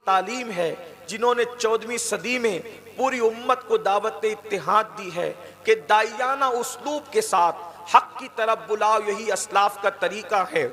तालीम है जिन्होंने 14वीं सदी में पूरी उम्मत को दावत इत्तेहाद दी है कि दाइयाना उस्लूब के साथ हक की तरफ बुलाओ, यही अस्लाफ का तरीका है।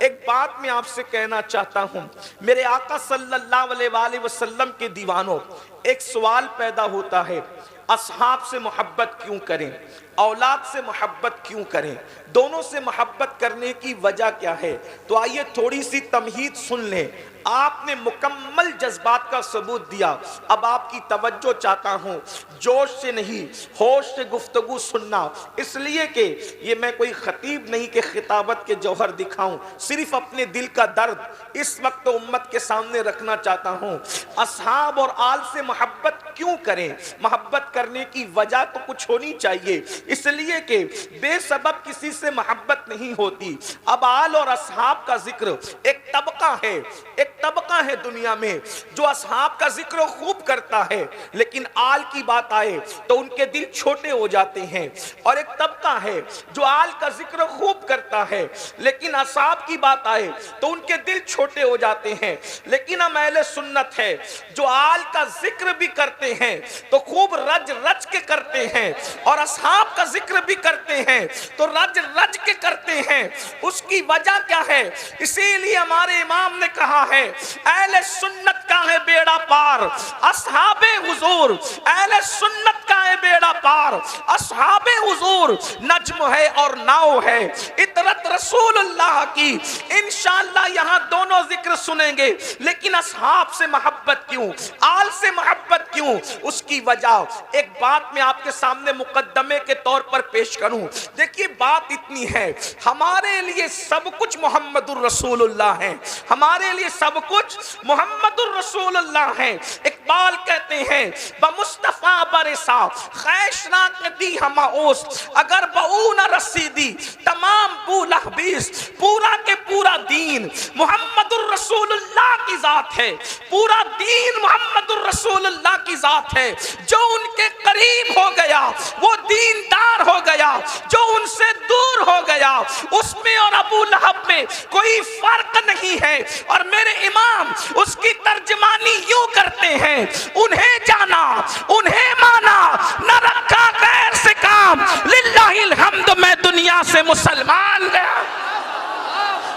एक बात मैं आपसे कहना चाहता हूँ, मेरे आका सल्लल्लाहु अलैहि वसल्लम के दीवानों, एक सवाल पैदा होता है, असहाब से मोहब्बत क्यों करें, औलाद से मोहब्बत क्यों करें, दोनों से मोहब्बत करने की वजह क्या है? तो आइए थोड़ी सी तमहीद सुन लें। आपने मुकम्मल जज्बात का सबूत दिया, अब आपकी तवज्जो चाहता हूँ, जोश से नहीं होश से गुफ्तगू सुनना, इसलिए कि ये मैं कोई खतीब नहीं कि खिताबत के जौहर दिखाऊं, सिर्फ अपने दिल का दर्द इस वक्त उम्मत के सामने रखना चाहता हूँ। असहाब और आल से मोहब्बत क्यों करें? मोहब्बत करने की वजह तो कुछ होनी चाहिए, इसलिए कि बेसबब किसी से मोहब्बत नहीं होती। अब आल और असहाब का जिक्र एक तबका है दुनिया में जो असहाब का जिक्र खूब करता है, लेकिन आल की बात आए तो उनके दिल छोटे हो जाते हैं। और एक तबका है जो आल का जिक्र खूब करता है, लेकिन असहाब की बात आए तो उनके दिल छोटे हो जाते हैं। लेकिन हम अहले सुन्नत है जो आल का जिक्र भी करते हैं तो खूब रज रज के करते हैं, और असहाब का जिक्र भी करते हैं तो रज रज के करते हैं। उसकी वजह क्या है? इसीलिए हमारे इमाम ने कहा है, अहले सुन्नत का है बेड़ा पार, असहाबे हुजूर, अहले सुन्नत का है बेड़ा पार, असहाबे हुजूर नज्म है और नाव है, इतरत रसूलुल्लाह की। इंशाअल्लाह यहाँ दोनों जिक्र सुनेंगे, लेकिन असहाब से मोहब्बत क्यों, आल से मोहब्बत क्यों? उसकी वजह एक बात मैं आपके सामने मुकद्दमे के तौर पर पेश करूं। देखिए बात इतनी है, हमारे लिए सब कुछ मोहम्मदुर रसूलुल्लाह है, हमारे लिए सब कुछ मोहम्मदुर रसूलुल्लाह है। इकबाल कहते हैं बमुस्तफा बरसा खैशना दी हमाओस, अगर बऊ न रसीदी तमाम बुलहबीस, पूरा के पूरा दीन मोहम्मदुर रसूलुल्लाह की जात है, पूरा दीन मोहम्मदुर रसूलुल्लाह की जात है। जो उनके करीब हो गया वो दीनदार हो गया, जो उनसे दूर हो गया उसमें और अबू लहब में कोई फर्क नहीं है। और मेरे इमाम उसकी तर्जमानी यूं करते हैं, उन्हें जाना उन्हें माना, न रखा गैर से काम, लिल्लाहिल हम्द मैं दुनिया से मुसलमान गया।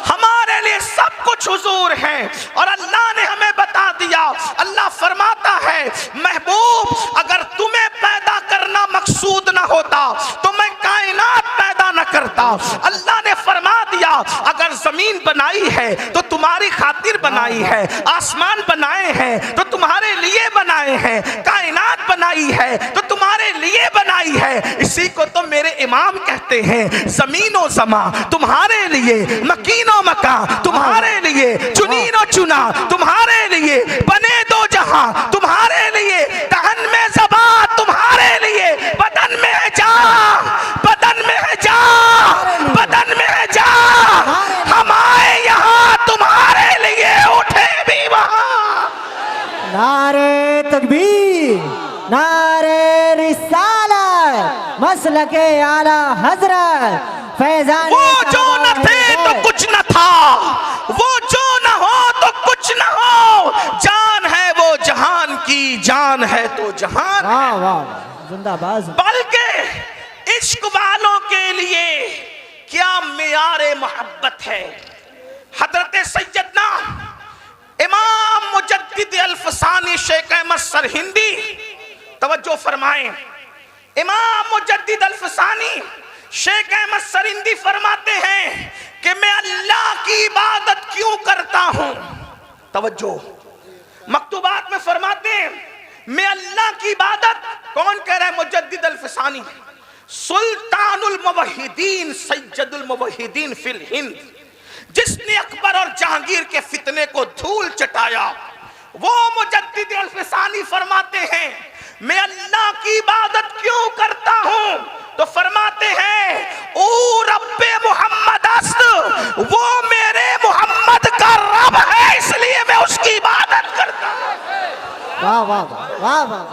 हमारे लिए सब कुछ हुजूर है, और अल्लाह ने हमें बता दिया, अल्लाह फरमाता है महबूब अगर तुम्हें पैदा करना मकसूद ना होता तो मैं कायनात पैदा न करता। अल्लाह ने फरमा दिया अगर जमीन बनाई है तो तुम्हारी खातिर बनाई है, आसमान बनाए हैं तो तुम्हारे लिए बनाए हैं, कायनात बनाई है तो तुम्हारे लिए बनाई है। इसी को तो मेरे इमाम कहते हैं जमीनो जमा तुम्हारे लिए, मकीनो मका तुम्हारे लिए, चुनीनो चुना तुम्हारे लिए, बने दो जहां तुम्हारे लिए, तहन में ज़बा तुम्हारे लिए, बदन में है जा, बदन में है जा, बदन में है जा, हम आए यहाँ तुम्हारे लिए, उठे भी वहां। नारे तकबीर, नारे रिसालत, मसलके आला हजरत फैजान। वो जो न थे तो कुछ न था, वो जो न हो तो कुछ न हो, जान है वो जहान की, जान है तो जहान। वाह वाह जिंदाबाद। बल्कि इश्क वालों के लिए क्या मियारे मोहब्बत है। हजरत सैयदना इमाम मुजद्दिद अल्फसानी शेख अहमद सरहिंदी, तवज्जो फरमाएं, इमाम मुजद्दिद अल्फसानी शेख अहमद सरहिंदी फरमाते हैं कि मैं अल्लाह की इबादत क्यों करता हूं। तवज्जो, मकतूबात में फरमाते हैं मैं अल्लाह की इबादत, कौन कह रहा है? मुजद्दिद अल्फसानी, सुल्तानुल मुवहिदीन सैयदुल मुवहिदीन फिल हिंद, जिसने अकबर और जहांगीर के फितने को धूल चटाया, वो मुजद्दिद अल्फसानी फरमाते हैं मैं अल्लाह की इबादत क्यों करता हूं। तो फरमाते हैं ओ रब्बे मोहम्मद अस्त, वो मेरे मोहम्मद का रब है, इसलिए मैं उसकी इबादत करता हूं। वाह वाह वाह वाह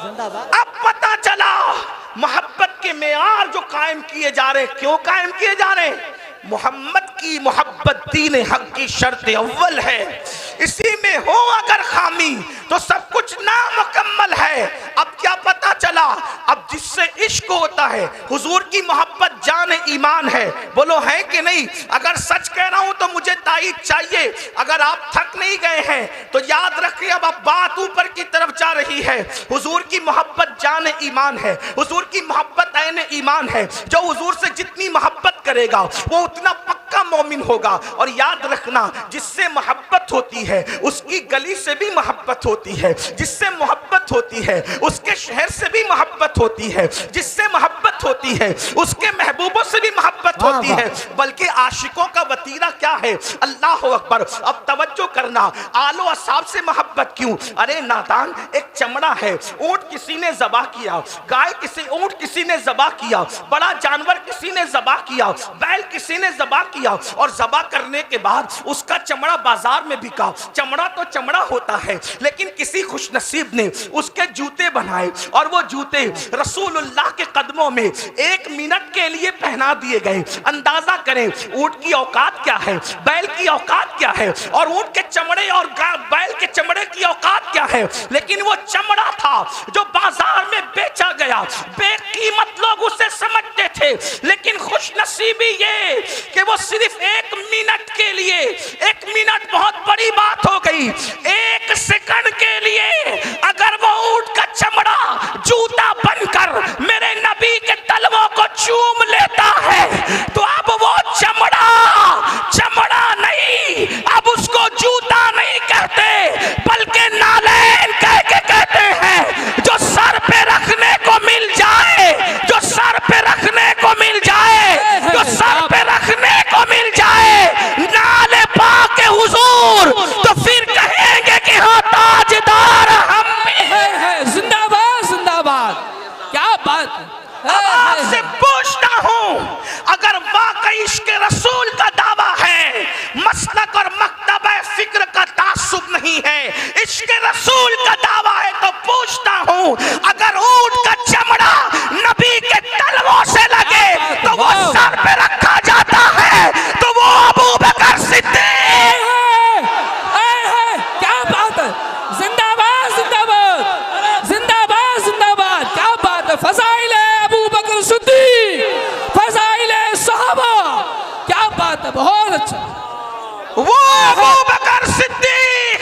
जिंदाबाद। अब पता चला मोहब्बत के मेयार जो कायम किए जा रहे, क्यों कायम किए जा रहे? मोहम्मद की मोहब्बत दीन हक की शर्त अव्वल है। इसी में हो अगर खामी तो सब कुछ नामुकम्मल है। अब क्या पता चला, अब जिससे इश्क होता है, हुजूर की मोहब्बत जान ईमान है। बोलो है कि नहीं? अगर सच कह रहा हूं तो मुझे ताईद चाहिए। अगर आप थक नहीं गए हैं तो याद रखिए, अब बात ऊपर की तरफ जा रही है। हुजूर की मोहब्बत जान ईमान है, हुजूर की मोहब्बत ऐन ईमान है। जो हुजूर से जितनी मोहब्बत करेगा वो उतना पक्का मोमिन होगा। और याद रखना, जिससे मोहब्बत होती है उसकी गली से भी मोहब्बत होती है, जिससे मोहब्बत होती है उसके शहर से भी मोहब्बत होती है, जिससे मोहब्बत होती है उसके महबूबों से भी मोहब्बत होती है। बल्कि आशिकों का वतीरा क्या है? अल्लाह अकबर। अब तवज्जो करना, आलो असाब से मोहब्बत क्यों? अरे नादान, एक चमड़ा है, ऊंट किसी ने ज़बा किया, गाय ऊंट किसी ने ज़बा किया, बड़ा जानवर किसी ने ज़बा किया, बैल किसी ने ज़बा किया, और ज़बा करने के बाद उसका चमड़ा बाजार में बिका। चमड़ा तो चमड़ा होता है, लेकिन किसी खुशनसीब ने उसके जूते बनाए, और वो जूते रसूलुल्लाह के कदमों में 1 मिनट के लिए पहना दिए गए। अंदाजा करें ऊंट की औकात क्या है, बैल की औकात क्या है, और ऊंट के चमड़े और बैल के चमड़े की औकात क्या है। लेकिन वो चमड़ा था जो बाजार में बेचा गया, बेकीमत लोग उसे समझते थे। लेकिन खुशनसीबी ये कि वो सिर्फ 1 मिनट के लिए, 1 मिनट बहुत बड़ी बात हो गई, 1 सेकंड के लिए अगर वो ऊंट का चमड़ा जूता बनकर मेरे नबी के तलवों को चूम लेता है, तो अब वो चमड़ा नहीं, अब उसको जूता नहीं कहते, बल्कि नालैन कह के कहते हैं। जो सर पे रखने को मिल जाए, जो सर पे रखने को मिल जाए, जो सर पे रखने को मिल जाए नाले पाक हुजूर, तो फिर कहेंगे कि हाँ ताजदार हम है। जिंदाबाद जिंदाबाद, क्या बात। अब आपसे पूछता हूं, अगर वाकई इश्क रसूल का दावा है, मसलक और मकतबा फिक्र का तासुब नहीं है, इश्क रसूल का दावा है, तो पूछता हूं, अगर ऊंट का चमड़ा नबी के तलवों से लगे तो वो सर पे रखा जाता है, तो वो अबू बकर सिद्दीक। क्या बात है। जिंदाबाद जिंदाबाद जिंदाबाद जिंदाबाद, क्या बात है। फज़ाइल अबू बकर सिद्दीक, फज़ाइल सहाबा, क्या बात है, बहुत अच्छा। वो अबू बकर सिद्दीक,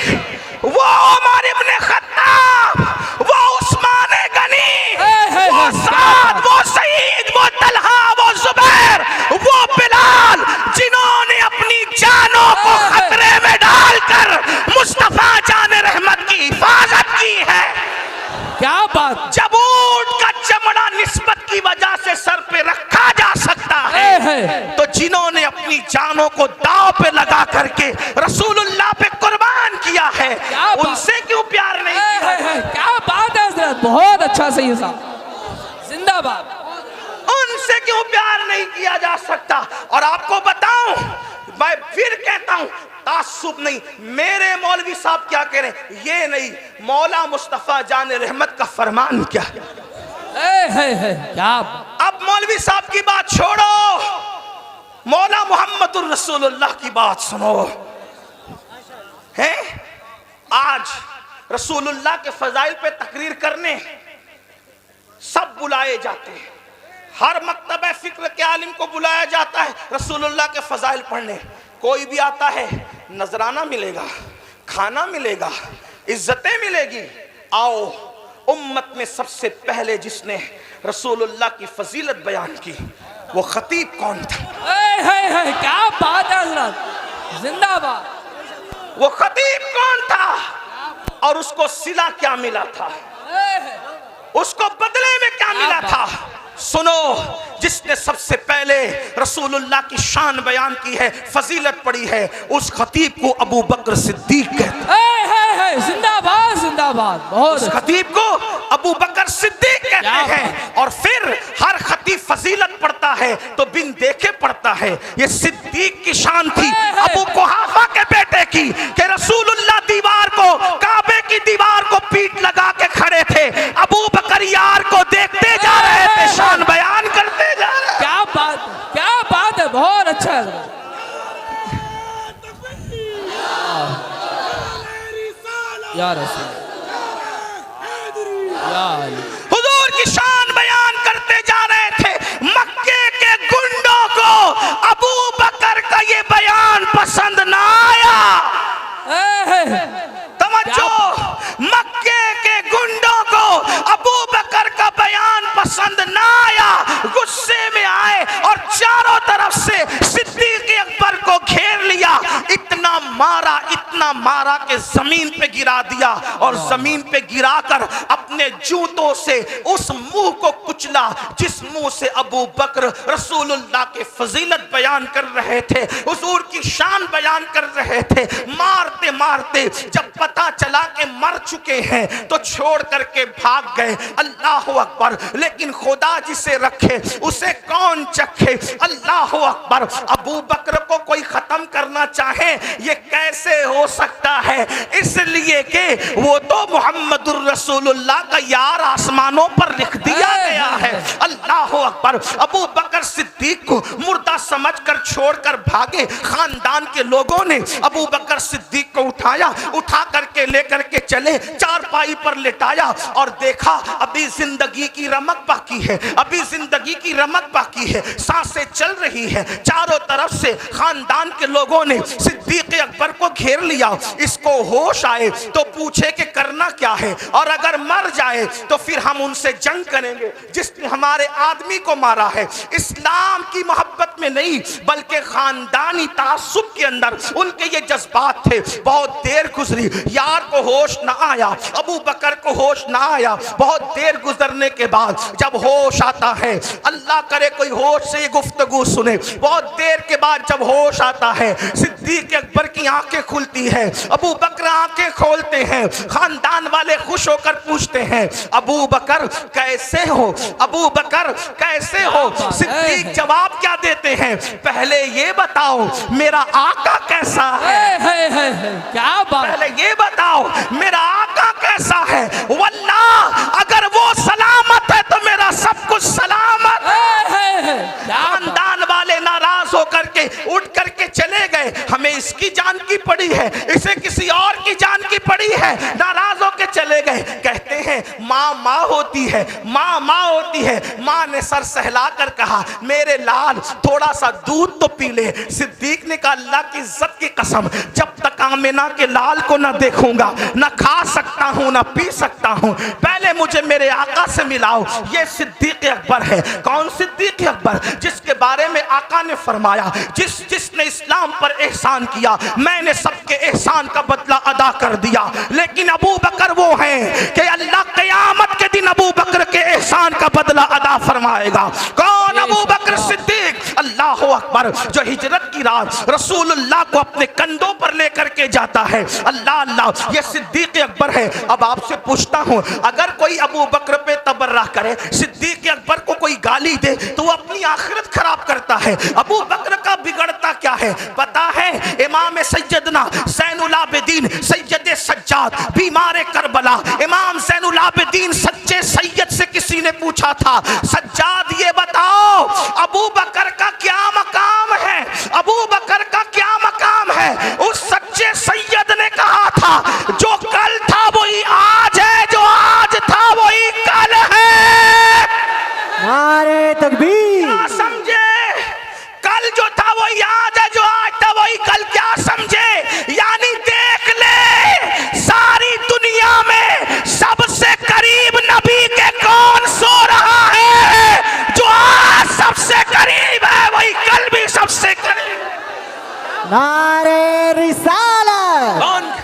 वो उमर इब्न खत्ताब, वो उस्मान गनी, वो साद, वो सईद, वो तलहा, वो जुबैर, वो बिलाल, जिन्होंने अपनी जानों को खतरे में डालकर मुस्तफा जान रहमत की हिफाजत की है। क्या बात। जब ऊंट का चमड़ा निस्बत की वजह से सर पे रखा जा सकता है, तो जिन्होंने अपनी जानों को दांव पे लगा करके रसूलुल्लाह पे कुर्बान किया है, उनसे क्यों प्यार नहीं किया? क्या बात है हज़रत, बहुत अच्छा। सही साहब, जिंदाबाद। उनसे क्यों प्यार नहीं किया जा सकता? और आपको बताऊं, मैं फिर कहता हूं, तासुब नहीं। मेरे मौलवी साहब क्या कह रहे हैं ये नहीं, मौला मुस्तफा जान रहमत का फरमान क्या है। क्या। अब मौलवी साहब की बात छोड़ो, मौला मोहम्मदुर रसूलुल्लाह की बात सुनो। है आज रसूलुल्लाह के फजाइल पे तकरीर करने सब बुलाए जाते हैं, हर मकतबे फिक्र के आलिम को बुलाया जाता है रसूलुल्लाह के फजाइल पढ़ने। कोई भी आता है, नजराना मिलेगा, खाना मिलेगा, इज्जतें मिलेगी। आओ, उम्मत में सबसे पहले जिसने रसूलुल्लाह की फजीलत बयान की वो खतीब कौन था? क्या बात है हज़रत, जिंदाबाद। वो खतीब कौन था और उसको सिला क्या मिला था, उसको बदले में क्या मिला था? सुनो, जिसने सबसे पहले रसूलुल्लाह की शान बयान की है, फजीलत पड़ी है, उस खतीब को अबू बकर सिद्दीक कहते हैं। जिंदाबाद जिंदाबाद, बहुत। उस खतीब को अबू बकर सिद्दीक कहते हैं। और फिर हर खतीब फजीलत पढ़ता है तो बिन देखे पढ़ता है। ये सिद्दीक की शान थी अबू कुहाफा के बेटे की, कि रसूलुल्लाह दीवार को, काबे की दीवार को पीठ लगा के खड़े थे, अबू बकर यार को देखते जा रहे थे, शान बयान करते जा रहे। क्या बात है, बहुत अच्छा है। हुजूर की शान बयान करते जा रहे थे। मक्के के गुंडों को अबू बकर का ये बयान पसंद ना आया। तवज्जो, मक्के के गुंडों को अबू बकर का बयान पसंद ना आया, गुस्से में आए और चारों तरफ से सिद्दीक अकबर को घेर लिया। इतना मारा कि जमीन पे गिरा दिया और जमीन पे गिराकर अपने जूतों से उस मुंह को कुचला जिस मुंह से अबू बकर रसूलुल्लाह के फजीलत बयान कर रहे थे, हुजूर की शान बयान कर रहे थे। मारते मारते जब पता चला कि मर चुके हैं तो छोड़ करके भाग गए। अल्लाह अकबर। लेकिन खुदा जिसे रखे उसे कौन चखे। अल्लाह अकबर। अबू बकर को कोई खत्म करना चाहे ये कैसे हो सकता है, इसलिए कि वो तो मुहम्मदुर रसूलुल्लाह का यार आसमानों पर लिख दिया गया है। अल्लाह अकबर। अबू बकर सिद्दीक को मुर्दा समझकर छोड़कर भागे। खानदान के लोगों ने अबू बकर सिद्दीक को उठा करके लेकर के चले, चारपाई पर लिटाया और देखा अभी जिंदगी की रमक बाकी है, अभी जिंदगी की रमक बाकी है, सांसें चल रही है। चारों तरफ से खानदान के लोगों ने सिद्दीक अकबर को घेर लिया। इसको होश आए तो पूछे कि करना क्या है, और अगर मर जाए तो फिर हम उनसे जंग करेंगे जिसने हमारे आदमी को मारा है। इस्लाम की मोहब्बत में नहीं बल्कि खानदानी तासुब के अंदर उनके ये जज्बात थे। बहुत देर गुजरी, यार को होश ना आया, अबू बकर को होश ना आया। बहुत देर गुजरने के बाद जब होश आता है, अल्लाह करे कोई होश से ये गुफ्तगू सुने, बहुत देर के बाद जब होश आता है, सिद्दीक अकबर की आंखें खुलती है, अबू बकर आंखें खोलते हैं। खानदान वाले खुश होकर पूछते हैं, अबू बकर कैसे हो, अबू बकर कैसे हो। सिद्दीक जवाब क्या देते हैं, पहले ये बताओ मेरा आका कैसा है, क्या बात। पहले ये बताओ मेरा आका कैसा है। वल्लाह अगर वो सलामत है तो मेरा सब कुछ सलामत है। खानदान वाले नाराज होकर के उठ करके चले गए। हमें इसकी जान की पड़ी है, इसे किसी और की जान की पड़ी है, नाराज होकर चले गए। कहते हैं माँ माँ होती है, माँ माँ होती है। माँ ने सर सहला कर कहा, मेरे लाल थोड़ा सा दूध तो पी ले। सिद्दीक ने कहा, अल्लाह की इज्जत की कसम, जब तक आमिना के लाल को ना देखूंगा ना खा सकता हूँ ना पी सकता हूँ, पहले मुझे मेरे आका से मिलाओ। ये सिद्दीक अकबर है। कौन सिद्दीक अकबर? जिसके बारे में आका ने फरमाया, जिसने इस्लाम पर एहसान किया, मैंने सबके एहसान का बदला अदा कर दिया। लेकिन अबू बकर वो हैं कि अल्लाह क़यामत के दिन अबू बकर के एहसान का बदला अदा फरमाएगा। कौन? अबू बकर सिद्दीक। अल्लाह अकबर। जो हिजरत की रात रसूलुल्लाह को अपने कंधों पर लेकर के जाता है। अल्लाह अल्लाह, ये सिद्दीक अकबर है। अब आपसे पूछता हूँ, अगर कोई अबू बकर पे तबर्रा करे, सिद्दीक अकबर को कोई गाली दे तो वो अपनी आखिरत खराब करता है। अबू बकर का बिगड़ता क्या है पता है? इमाम सैयदना ज़ैनुल आबिदीन सैयद सज्जाद बीमार करबला, इमाम ज़ैनुल आबिदीन सच्चे सैयद से किसी ने पूछा था, सज्जाद ये बताओ अबू बकर का क्या मकाम है, अबू बकर का क्या मकाम है? उस सच्चे सैयद ने कहा था, जो कल था वही आज है, जो आज था वही कल है। नारे तकबीर। क्या समझे? कल जो था वही आज है, जो आज था वही कल। क्या समझे? यानी देख ले, सारी दुनिया में सबसे करीब नबी के कौन सो रहा है? जो आज सबसे करीब है वही कल भी सबसे करीब। नारे रिसालत। कौन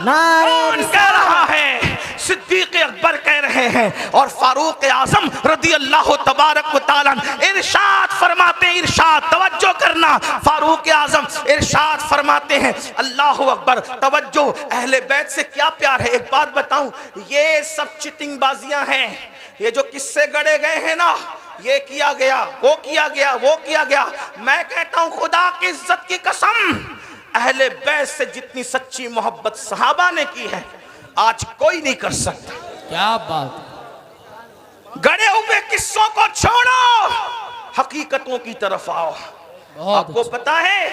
कह रहा है? सिद्दीक अकबर कह रहे हैं। और फारूक आजम रदी अल्लाह तबारक व तआला इरशाद फरमाते हैं, इरशाद तवज्जो करना, फारूक आजम इरशाद फरमाते हैं, अल्लाह अकबर, तवज्जो, अहले बैत से क्या प्यार है। एक बात बताऊं, ये सब चिटिंग बाजियां हैं। ये जो किस्से गढ़े गए हैं ना, ये किया गया, वो किया गया, वो किया गया। मैं कहता हूं खुदा की इज्जत की कसम, अहले बैत से जितनी सच्ची मोहब्बत सहाबा ने की है आज कोई नहीं कर सकता। क्या बात। गड़े हुए किस्सों को छोड़ो, हकीकतों की तरफ आओ। आपको पता है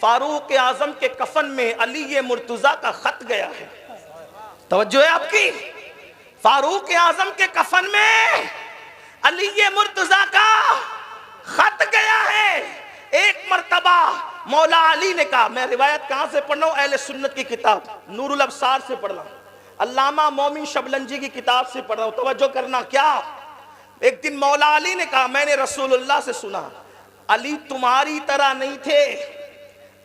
फारूक आजम के कफन में अली मुर्तजा का खत गया है। तवज्जो है आपकी। फारूक आजम के कफन में अली मुर्तजा का खत गया है। एक मर्तबा मौला अली ने कहा, मैं रिवायत कहां से पढ़ रहा हूं, अहले सुन्नत की किताब नूरुल अब्सार से पढ़ रहा हूं, अल्लामा मोमिन शबलंजी की किताब से पढ़ रहा हूं। तवज्जो करना। क्या एक दिन मौला अली ने कहा, मैंने रसूलुल्लाह से सुना, अली तुम्हारी तरह नहीं थे,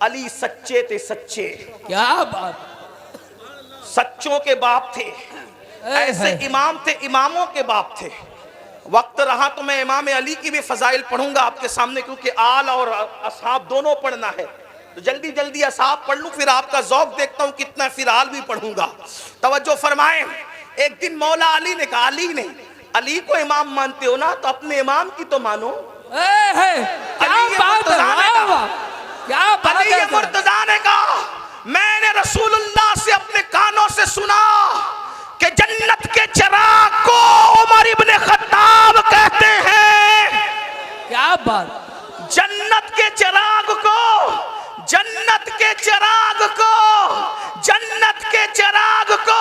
अली सच्चे थे, सच्चे। क्या बात, सच्चों के बाप थे, ऐसे इमाम थे, इमामों के बाप थे। वक्त रहा तो मैं इमाम अली की भी फजाइल पढ़ूंगा आपके सामने, क्योंकि आल और असहाब दोनों पढ़ना है, तो जल्दी जल्दी असहाब पढ़ लूं, फिर आपका जौक देखता हूं कितना, फिर आल भी पढ़ूंगा। तवज्जो फरमाएं। एक दिन मौला अली ने कहा, अली ने, अली को इमाम मानते हो ना, तो अपने इमाम की तो मानो। अली मुर्तजा ने कहा, मैंने रसूलुल्लाह से अपने कानों से सुना कि जन्नत के चिराग को उमर इब्ने खत्ताब कहते हैं। क्या बात, जन्नत के चिराग को, जन्नत के चिराग को, जन्नत के चिराग को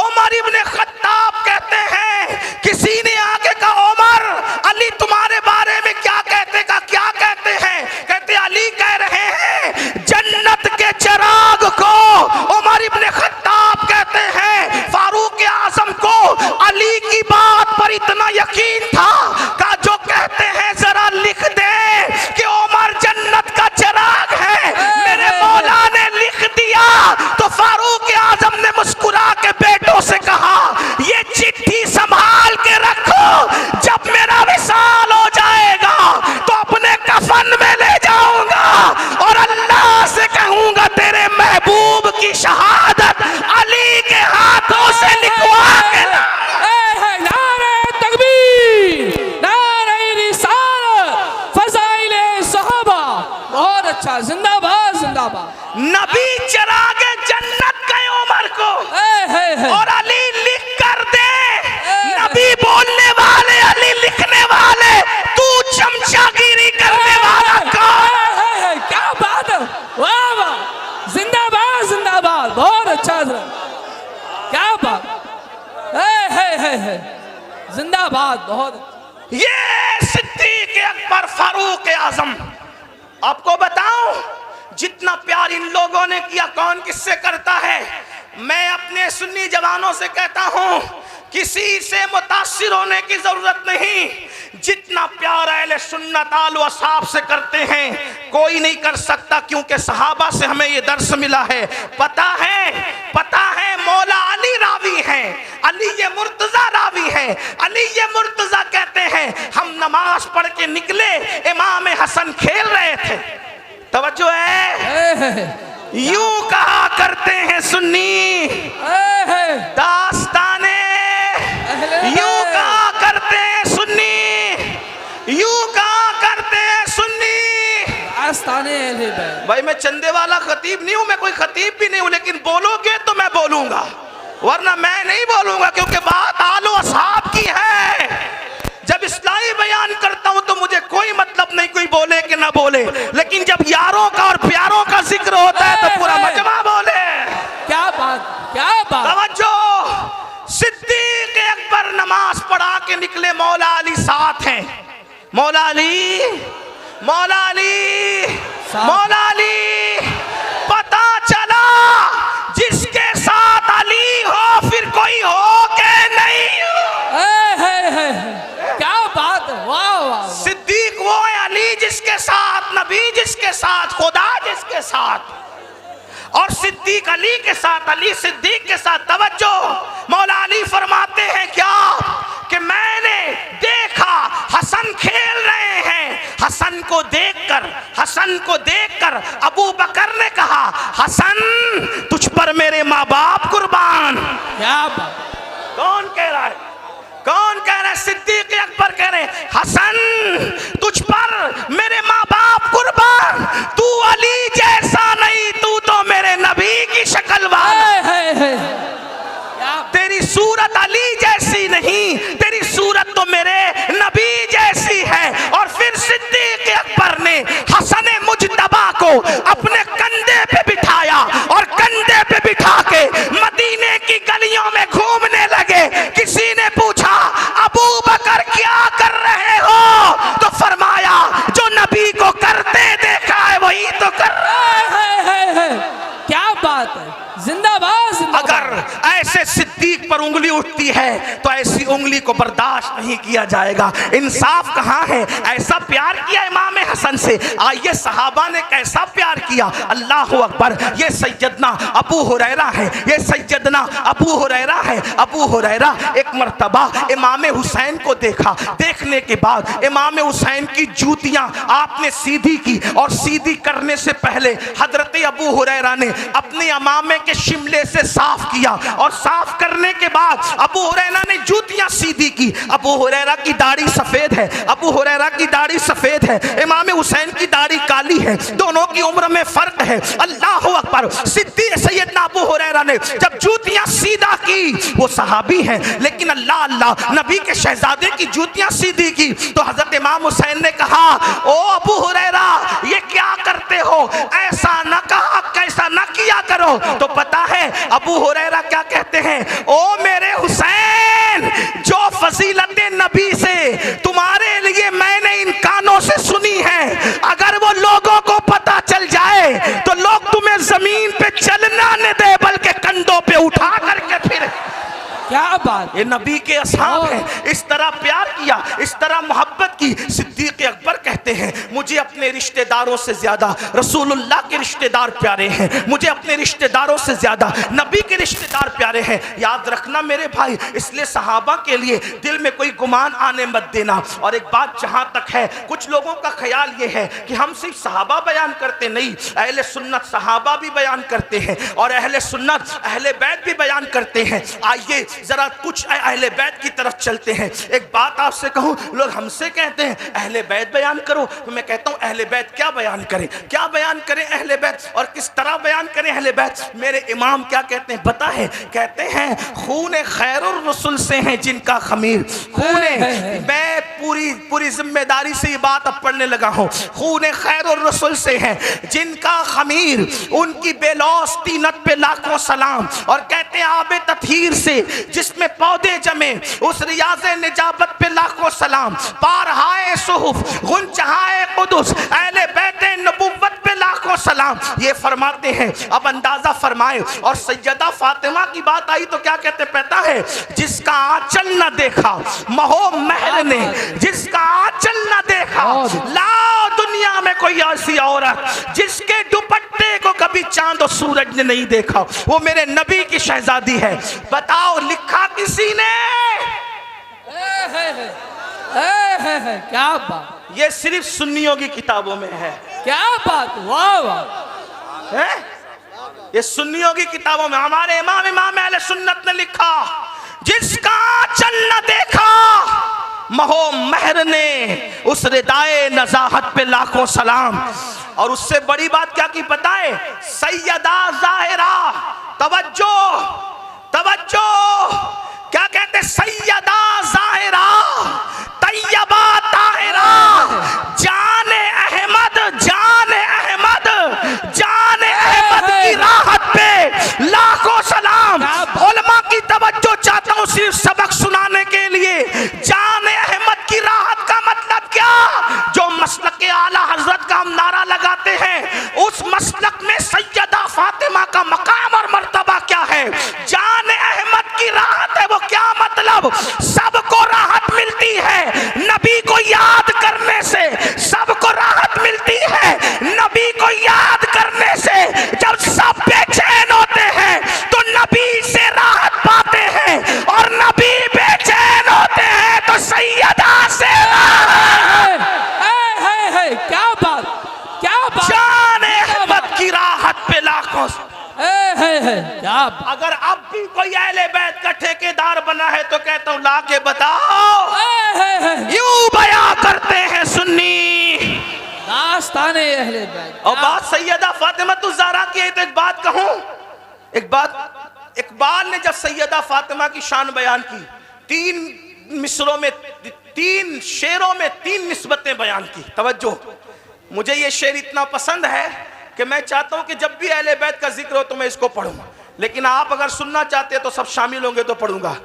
उमर इब्ने खत्ताब कहते हैं। किसी ने आगे कहा, उमर अली तुम्हारे बारे में क्या कहते का, क्या कहते हैं? कहते अली कह रहे हैं जन्नत के चिराग को उमर इब्ने खत्ताब कहते हैं। फारूक आजम को अली की बात पर इतना यकीन था का जो कहते हैं जरा लिख दे कि उमर जन्नत का चिराग है। मेरे मौला ने लिख दिया तो फारूक आजम ने मुस्कुरा के बेटों से कहा, ये चिट्ठी संभाल के रखो, जब मेरा विसाल हो जाएगा तो अपने कफन में ले जाऊंगा और अल्लाह से कहूंगा तेरे महबूब की शहादत अली के हाथों से लिखवा के ला। नारे तकबीर, नारे रिसालत, फज़ाइले सहाबा। बहुत अच्छा, जिंदाबाद जिंदाबाद। नबी चिरागे जन्नत गए उमर को, और अली लिख कर दे। नबी बोलने वाले, अली लिखने वाले, तू चमचागिरी करने वाला कौन? क्या बात है, वाह वाह, जिंदाबाद जिंदाबाद, बहुत अच्छा, क्या बात, जिंदाबाद, बहुत। ये सिद्दीक अकबर फारूक आजम, आपको बताऊं जितना प्यार इन लोगों ने किया कौन किससे करता है। मैं अपने सुन्नी जवानों से कहता हूं, किसी से मुतासिर होने की जरूरत नहीं, जितना प्यार अहले सुन्नत आल व असहाब से करते हैं कोई नहीं कर सकता, क्योंकि सहाबा से हमें ये दर्स मिला है। पता है मौला अली रावी हैं, अली ये मुर्तजा रावी हैं। अली ये मुर्तजा कहते हैं, हम नमाज पढ़ के निकले, इमाम हसन खेल रहे थे। तवज्जो है, यूं कहा करते हैं सुन्नी दास्ताने, यूं कहा करते हैं सुन्नी, यूं कहा करते हैं सुन्नी दास्ताने। भाई मैं चंदे वाला खतीब नहीं हूं, मैं कोई खतीब भी नहीं हूं, लेकिन बोलोगे तो मैं बोलूंगा, वरना मैं नहीं बोलूंगा, क्योंकि बात आलो असहाब की है। जब इस्लाही बयान करता हूं तो मुझे कोई मतलब नहीं कोई बोले कि ना बोले, लेकिन जब यारों का और प्यारों का जिक्र होता है तो पूरा मजमा बोले। क्या बात, क्या बात। तवज्जो, सिद्दीक अकबर नमाज पढ़ा के निकले, मौला अली साथ हैं। मौला अली, मौला अली, मौला अली, पता चला जिसके साथ अली हो फिर कोई हो के नहीं हो। क्या बात, वाह वाह। सिद्दीक वो है अली जिसके साथ, नबी जिसके साथ, खुदा जिसके साथ, और सिद्दीक अली के साथ, अली सिद्दीक के साथ। तवज्जो, मौला अली फरमाते हैं क्या कि मैंने देखा हसन खेल रहे हैं, हसन को देखकर अबू बकर ने कहा, हसन तुझ पर मेरे माँ बाप कुर्बान। क्या बात, कौन कह रहा है, कौन कह रहा है? सिद्दीक अकबर कह रहे हैं, हसन तुझ पर मेरे माँ बाप कुर्बान, तू अली जैसा नहीं, तू तो मेरे नबी की शक्ल वाला। तेरी सूरत अली जैसी नहीं, तेरी सूरत तो मेरे नबी जैसी है। और फिर सिद्दीक अकबर ने हसन मुजतबा को अपने कंधे पे बिठाया और कंधे पे बिठा के के मदीने की गलियों में घूमने लगे। किसी ने पूछा अबू बकर क्या कर रहे हो, तो फरमाया जो नबी को करते देखा है वही तो कर रहा है। क्या बात है, जिंदाबाद जिंदाबाद। अगर ऐसे सिद्दीक पर उंगली उठती है तो ऐसी उंगली को बर्दाश्त नहीं किया जाएगा। इंसाफ कहाँ है? ऐसा प्यार किया इमाम हसन से, आइए सहाबा ने कैसा प्यार किया। अल्लाह अकबर। ये सैयदना अबू हुरैरा है, ये सैयदना अबू हुरैरा है। अबू हुरैरा एक मर्तबा इमाम हुसैन को देखा। देखने के बाद इमाम हुसैन की जूतियां आपने सीधी की, और सीधी करने से पहले हजरत अबू हुरैरा ने अपने इमामे के शिमले से साफ किया, और साफ करने के बाद अबू हुरैरा ने जूतियां सीधी की। अबू हुरैरा की दाढ़ी सफेद है, अबू हुरैरा की दाढ़ी सफेद है, इमाम हुसैन की दाढ़ी काली है, दोनों की उम्र में फर्क है। अल्लाह अकबर। सिद्दीक सैयदना अबू हुरैरा ने जब जूतियां सीधा की, वो सहाबी हैं लेकिन अल्लाह अल्लाह नबी के शहजादे की जूतियां सीधी की, तो हजरत इमाम हुसैन ने कहा ओ अबू हुरैरा ये क्या करते हो, ऐसा न कहा, कैसा न किया करो। तो पता है अबू हुरैरा क्या कहते हैं, ओ मेरे हुसैन जो फजीलतें नबी से तुम्हारे लिए मैंने इन कानों से सुनी है, अगर वो लोगों को पता चल जाए तो लोग तुम्हें जमीन पे चलना न दे बल्कि कंधों पे उठा करके फिर। क्या बात। ये नबी के असहाब हैं। इस तरह प्यार किया, इस तरह मोहब्बत की। सिद्दीक अकबर कहते हैं मुझे अपने रिश्तेदारों से ज्यादा रसूलुल्लाह के रिश्तेदार प्यारे हैं, मुझे अपने रिश्तेदारों से ज्यादा नबी के रिश्तेदार प्यारे हैं। याद रखना मेरे भाई, इसलिए सहाबा के लिए दिल में कोई गुमान आने मत देना। और एक बात जहां तक है, कुछ लोगों का ख्याल ये है कि हम सिर्फ सहाबा बयान करते नहीं, अहले सुन्नत सहाबा भी बयान करते हैं, और अहले सुन्नत अहले बैत भी बयान करते हैं। आइए जरा कुछ अहले बैत की तरफ चलते हैं। एक बात आपसे कहूं, लोग हमसे कहते हैं अहले बैत बयान करो, तो मैं कहता हूं अहले बैत क्या बयान करें, क्या बयान करें अहले बैत, और किस तरह बयान करें अहले बैत। मेरे इमाम क्या कहते हैं पता है, कहते हैं खूने खैरुर रसूल से हैं जिनका खमीर। खूने, मैं पूरी जिम्मेदारी से ये बात अब पढ़ने लगा हूं, खूने खैरुर रसूल से हैं जिनका खमीर, उनकी बेलौस तीनत पे लाखों सलाम। और कहते हैं आबे ततहीर से जिसमें पौधे जमे, उस रियाज़े निजाबत पे लाखों सलाम। पारहाए सुहुफ गुंजहाए कुदुस अहले बैते नबुव्वत पे लाखों सलाम। ये फरमाते हैं। अब अंदाजा फरमाए, और सैयदा फातिमा की बात आई तो क्या कहते पता है, जिसका आंचल न देखा महो महर ने, जिसका आंचल न देखा ला दुनिया में कोई ऐसी औरत जिसके दुपट्टे को कभी चांद और सूरज ने नहीं देखा, वो मेरे नबी की शहजादी है। बताओ लिखा किसी ने? क्या बात। ये सिर्फ सुन्नियों की किताबों में है। क्या बात, वाह वाह। है? ये सुन्नियों की किताबों में। हमारे इमाम अहले सुन्नत ने लिखा जिसका चल न देखा महो महर ने, उस रिदाए नजाहत पे लाखों सलाम। और उससे बड़ी बात क्या की पता है, सैयदा जाहिरा, तवज्जो तवज्जो, क्या कहते सैयदा जाहिरा तैयबा ताहिरा, जाने अहमद, जाने अहमद, जाने अहमद की राहत पे लाखों सलाम। उलमा की तवज्जो चाहता हूं सिर्फ सबक सुनाने के लिए। जाने अहमद की राहत का मतलब क्या? जो मसलक आला हजरत का हम नारा लगाते हैं, उस मसलक में सैयदा फातिमा का मकाम और मर्तबा क्या है? जाने अहमद की राहत है, वो क्या मतलब? सबको राहत मिलती है नबी को याद करने से, सबको राहत मिलती है नबी को याद करने से। जब सब बेचैन होते हैं तो नबी से राहत पाते हैं, और नबी बेचैन होते हैं तो सैयदा से क्या बात, क्या बात। जाने अहमद की राहत पे लाखों। क्या बात। अगर अब भी कोई अहले बैत का ठेकेदार बना है तो कहता हूं ला के बताओ। यूं बयां करते हैं सुन्नी दास्ताने अहले बैत। और बात सैयदा फातिमा ज़हरा की है तो एक बात कहूं, एक बात, इकबाल ने जब सैयदा फातिमा की शान बयान की, 3 मिसरों में, 3 शेरों में 3 निस्बतें बयान की। तवज्जो, मुझे ये शेर इतना पसंद है कि मैं चाहता हूं कि जब भी अहले बैत का जिक्र हो तो मैं इसको पढ़ूं। लेकिन आप अगर सुनना चाहते हैं तो सब शामिल होंगे तो पढ़ूंगा।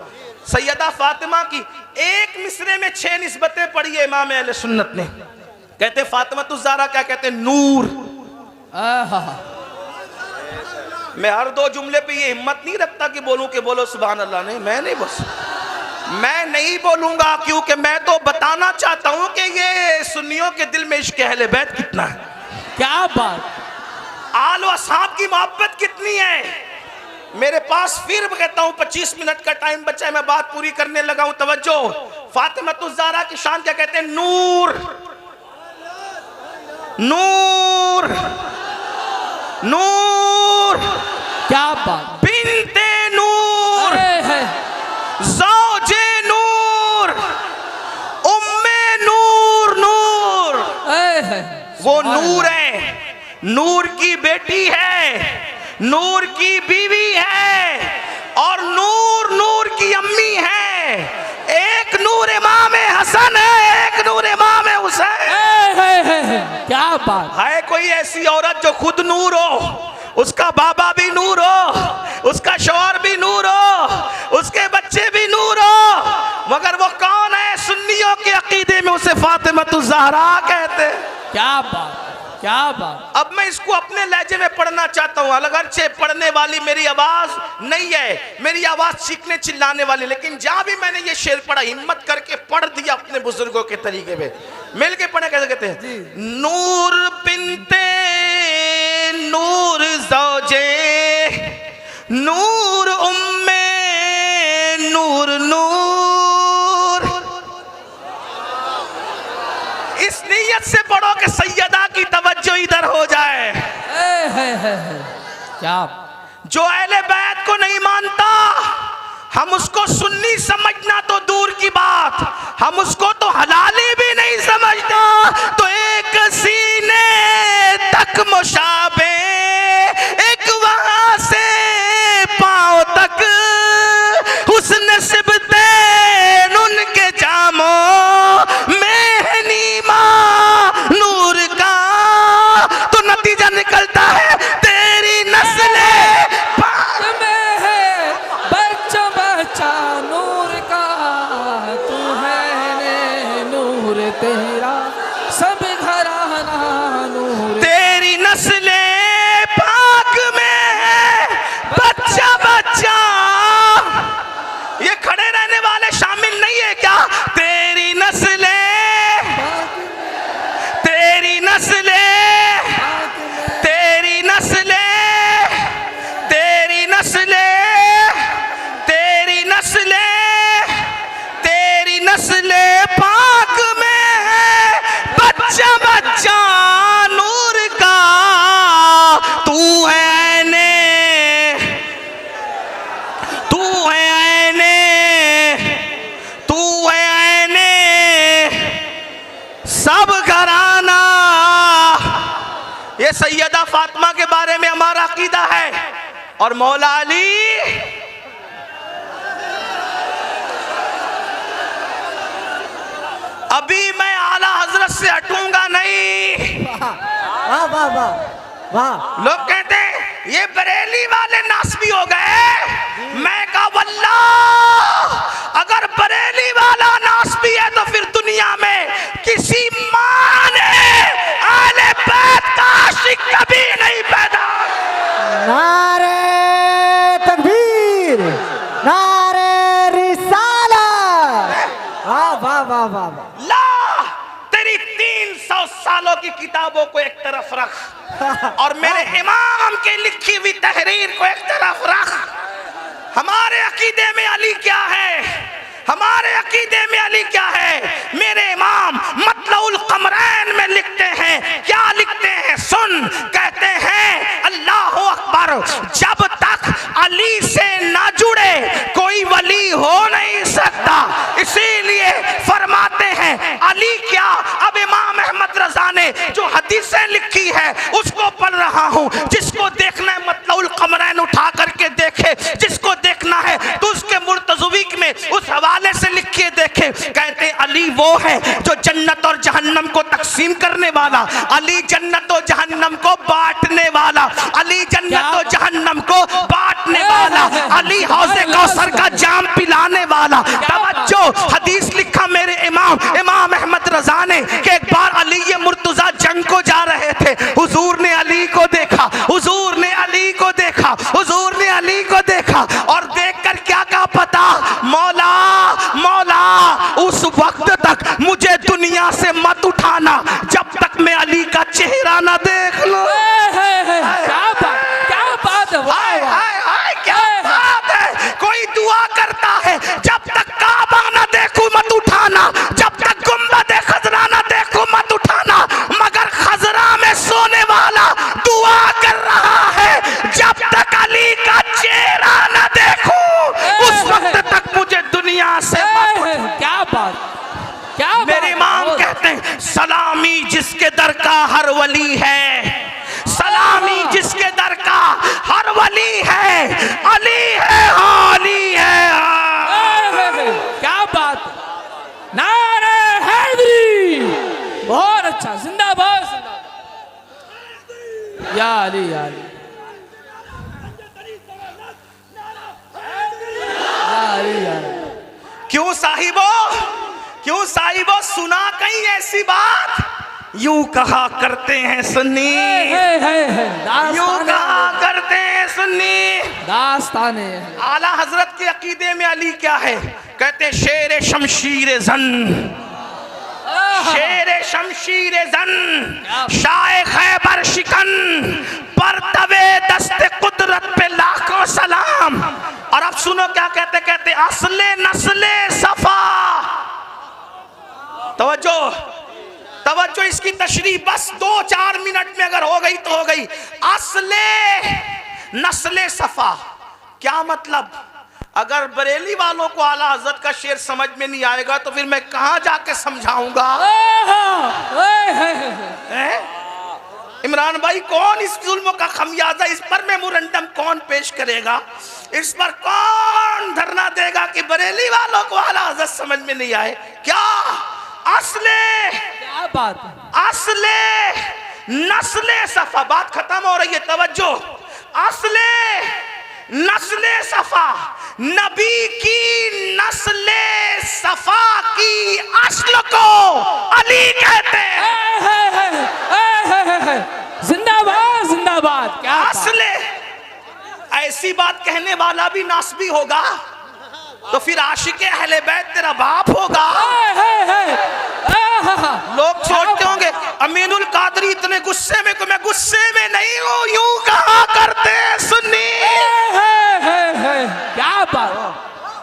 सैयदा फातिमा की एक मिसरे में 6 निस्बतें पढ़ी है इमाम अहले सुन्नत ने। कहते फातिमातुज़ ज़हरा क्या कहते हैं? नूर। मैं हर 2 जुमले पे ये हिम्मत नहीं रखता कि बोलूं कि बोलो सुभान अल्लाह। नहीं, मैं नहीं बोलूंगा, क्योंकि मैं तो बताना चाहता हूं कि ये सुन्नियों के दिल में इश्क अहले बैत कितना है। क्या बात, आल व असहाब की मोहब्बत कितनी है। मेरे पास फिर कहता हूं 25 मिनट का टाइम बचा है, मैं बात पूरी करने लगा हूं। तवज्जो। फातिमातुज़ ज़हरा की शान क्या कहते हैं? नूर। नूर, नूर, क्या बात, बिन्ते नूर, ज़ौजे नूर, उम्मे नूर। नूर वो नूर है, नूर की बेटी है, नूर की बीवी है, और नूर नूर की अम्मी है। एक नूर इमाम हसन है, एक नूर इमाम हुसैन। क्या बात है। कोई ऐसी औरत जो खुद नूर हो, उसका बाबा भी नूर हो, उसका शौहर भी नूर हो, उसके बच्चे भी नूर हो, मगर वो कौन है? सुन्नियों के अकीदे में उसे फातिमातुज़ ज़हरा कहते हैं। क्या बात, क्या बात। अब मैं इसको अपने लहजे में पढ़ना चाहता हूँ। अगरचे पढ़ने वाली मेरी आवाज नहीं है, मेरी आवाज चीखने चिल्लाने वाली, लेकिन जहां भी मैंने ये शेर पढ़ा हिम्मत करके पढ़ दिया अपने बुजुर्गों के तरीके पे। मिल के पढ़े कैसे कहते हैं? नूर बिन्ते नूर ज़ौजे नूर उम्मे नूर नूर। इस नियत से पढ़ो कि सैयदा की तवज्जो इधर हो जाए। क्या जो अहले बैत को नहीं मानता, हम उसको सुन्नी समझना तो दूर की बात, हम उसको तो हलाली भी नहीं समझता। तो एक सीने तक मुशाबे, एक वहां से पांव तक हुस्न सिबते उनके जामों में है नीमा नूर का। तो नतीजा निकलता है तेरी नस्लें में है बच्चा बच्चा नूर का, तू है ने नूर तेरा सब घराना नूर। तेरी नस्लें पाक में है बच्चा बच्चा। ये खड़े रहने वाले शामिल नहीं है क्या? तेरी नस्लें, तेरी नस्लें, तेरी नस्लें, तेरी नस्लें, तेरी नस्लें, तेरी नस्लें पाक में है बच्चा बच्चा नूर का। तू है ऐने, तू है ऐने, तू है ऐने सब घराना। ये सैयदा फातिमा के बारे में हमारा अकीदा है। और मौला अली अभी मैं आला हजरत से हटूंगा नहीं। वाह वाह वाह वाह। लोग कहते हैं ये बरेली वाले नासबी हो गए। मैं कहा वल्लाह अगर बरेली वाला नासबी है तो फिर दुनिया में किसी मां ने आले बैत का आशिक कभी नहीं पैदा। नारे तकबीर, नारे रिसालत। वाह वाह वाह वाह वाह। ला तेरी 300 सालों की किताबों को एक तरफ रख और मेरे इमाम के लिखी हुई तहरीर को एक तरफ रख। हमारे अकीदे में अली क्या है? हमारे अकीदे में अली क्या है? मेरे इमाम मतलउल कमरैन में लिखते हैं। क्या लिखते हैं? सुन। कहते हैं अल्लाह अकबर, जब तक अली से ना जुड़े कोई वली हो नहीं सकता। इसीलिए फरमाते हैं अली क्या, अब इमाम अहमद रजा ने जो हदीसें लिखी है उसको पढ़ रहा हूँ। जिसको देखना है मतलउल कमरैन उठा करके देखे, जिसको देखना है तो उसके मुर्तज़वीक में उस हवाले से लिखिए देखे। कहते अली वो है जो जन्नत और जहन्नम को तकसीम करने वाला, अली जन्नत और जहन्नम को बांटने वाला, अली जन्नत और जहन्नम को बांटने वाला, अली हौज़े कौसर का जाम पिलाने वाला। तवज्जो, हदीस लिखा मेरे इमाम अहमद रजा ने कि एक बार अली ये मुर्तजा जंग को जा रहे थे, हुजूर ने अली को देखा, हुजूर ने अली को देखा, हुजूर ने अली को देखा और देखकर क्या कहा पता? मौला मौला उस वक्त तक मुझे दुनिया से मत उठाना जब तक मैं अली का चेहरा ना देख लूं। क्या बात है, हाय हाय हाय, क्या बात है। कोई दुआ करता है जब तक काबा ना देखूं मत उठाना, जब तक गुंबद खजरा ना देखूं मत उठाना, मगर खजरा में सोने वाला दुआ कर रहा है जब तक अली का चेहरा ना देखूं उस वक्त तक मुझे दुनिया से मत उठाना। क्या बात, क्या मेरे इमाम कहते हैं सलामी जिसके दर का हर वली है, सलामी जिसके दर का हर वली है, अली है हाँ, अली है हाँ। क्या बात, नारे हैदरी, बहुत अच्छा, जिंदाबाद जिंदाबाद, या अली या अली, या अली या अली। क्यों साहिबो सुना कहीं ऐसी बात? यूं कहा करते हैं सुन्नी, यूं कहा करते हैं सुन्नी। दास्ताने आला हजरत के अकीदे में अली क्या है? कहते हैं शेर शमशीर जन, शेर शमशीर जन, शाह खैबर शिकन, पर तवे दस्ते कुदरत पे लाखों सलाम। और अब सुनो क्या कहते, कहते असले नस्ले सफा। तवज्जो तवज्जो, इसकी तशरीह बस 2-4 मिनट में अगर हो गई तो हो गई। असले नस्ले सफा क्या मतलब? अगर बरेली वालों को आला हजरत का शेर समझ में नहीं आएगा तो फिर मैं कहां जाके समझाऊंगा? इमरान भाई, कौन इस जुल्म का खमियाजा, इस पर मेमोरेंडम कौन पेश करेगा? इस पर कौन धरना देगा कि बरेली वालों को आला हजरत समझ में नहीं आए? क्या असले, क्या बात है, असले नस्ले सफा, बात खत्म हो रही है। तवज्जो, असले नस्ले सफा, नबी की नस्ले सफा की असल को अली कहते हैं। जिंदाबाद जिंदाबाद, क्या असले। ऐसी बात कहने वाला भी नासबी होगा तो फिर आशिक अहले बैत तेरा बाप होगा। लोग सोचते होंगे अमीनुल कादरी इतने गुस्से में, को मैं गुस्से में नहीं हूं, यूं कहा करते सुन्नी। क्या बात,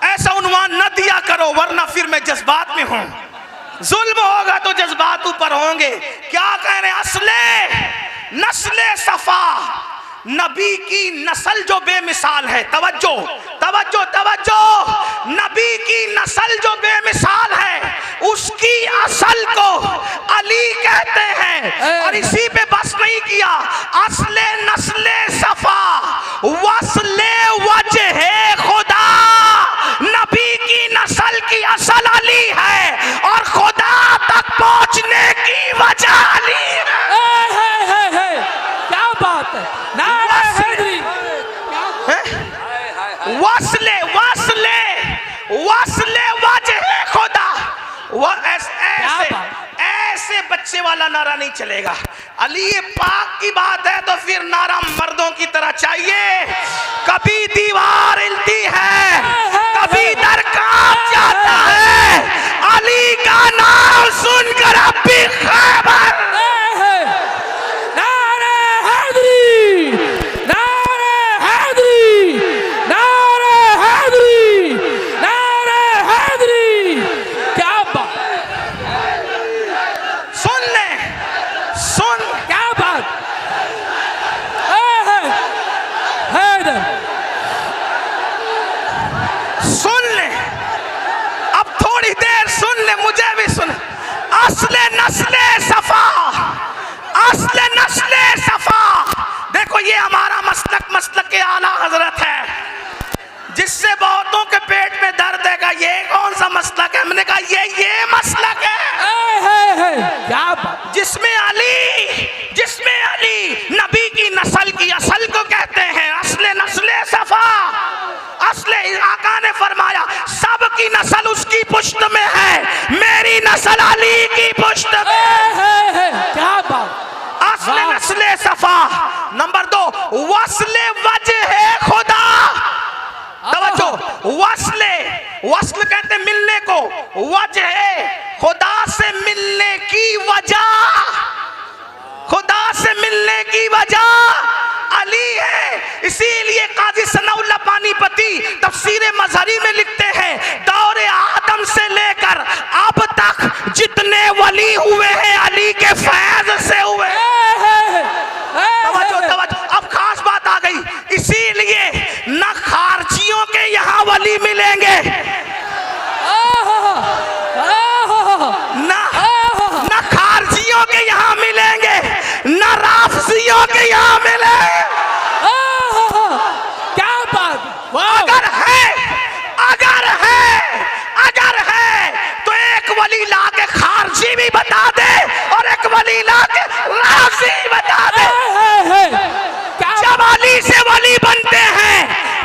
ऐसा उन्वान न दिया करो वरना फिर मैं जज्बात में हूं। जुल्म होगा तो जज्बात ऊपर होंगे। क्या कह रहे? असले नस्ले सफा, नबी की नस्ल जो बेमिसाल है। तवज्जो तवज्जो तवज्जो, नबी की नस्ल जो बेमिसाल है उसकी असल को अली कहते हैं। और इसी पे बस नहीं किया, असले नस्ले सफा वसले वजहे खुदा, नबी की नस्ल की असल अली है और खुदा तक पहुंचने की वजह अली है। क्या बात है, नारे हैदरी, वसले वसले वसले वजहे खुदा। ऐसे बच्चे वाला नारा नहीं चलेगा। अली पाक की बात है तो फिर नारा मर्दों की तरह चाहिए। कभी दीवार हिलती है, कभी दर कांप जाता है, अली का नाम सुनकर अब भी खैबर। मुझे भी सुन, असले नस्ले सफा, असले नस्ले सफा। देखो ये हमारा मसलक के आला हजरत है, जिससे बहुतों के पेट में दर्द है। ये कौन सा मसलक है? हमने कहा ये मसलक है क्या बात, जिसमें अली नबी की नस्ल की असल को कहते हैं असले नस्ले सफा। वस्ल कहते हैं मिलने को, वजह खुदा से मिलने की वजह, खुदा से मिलने की वजह अली है। इसीलिए काजी सनाउल्लाह पानीपती तफसीर मजहरी में लिखते हैं, दौरे आदम से लेकर अब तक जितने वली हुए हैं अली के फैज से हुए। तवज्जो तवज्जो, अब खास बात आ गई। इसीलिए न खारजियों के यहाँ वली मिलेंगे, न खारजियों के यहाँ मिलेंगे, न राफजियों के यहाँ मिलेंगे। क्या बात, अगर है तो एक वली ला के खारजी भी बता दे और एक वली ला के राफजी बता दे। जब अली से वली बनते हैं,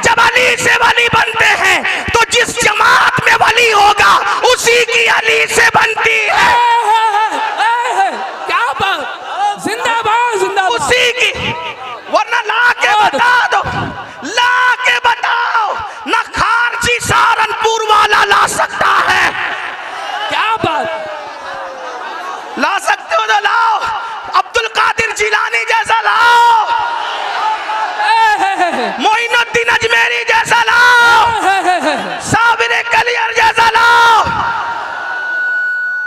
जब अली से वली बनते हैं तो जिस जमात में वली होगा उसी की अली से बनती है। क्या बात, जिंदाबाद जिंदाबाद, उसी की, वरना ला के बता दो, ला के बताओ, ना खारजी सहारनपुर वाला ला सकता है। क्या बात, ला सकते हो तो लाओ, अब्दुल कादिर जिलानी जैसा लाओ, मोइनुद्दीन अजमेरी जैसा लाओ, साबिर कलियर जैसा लाओ।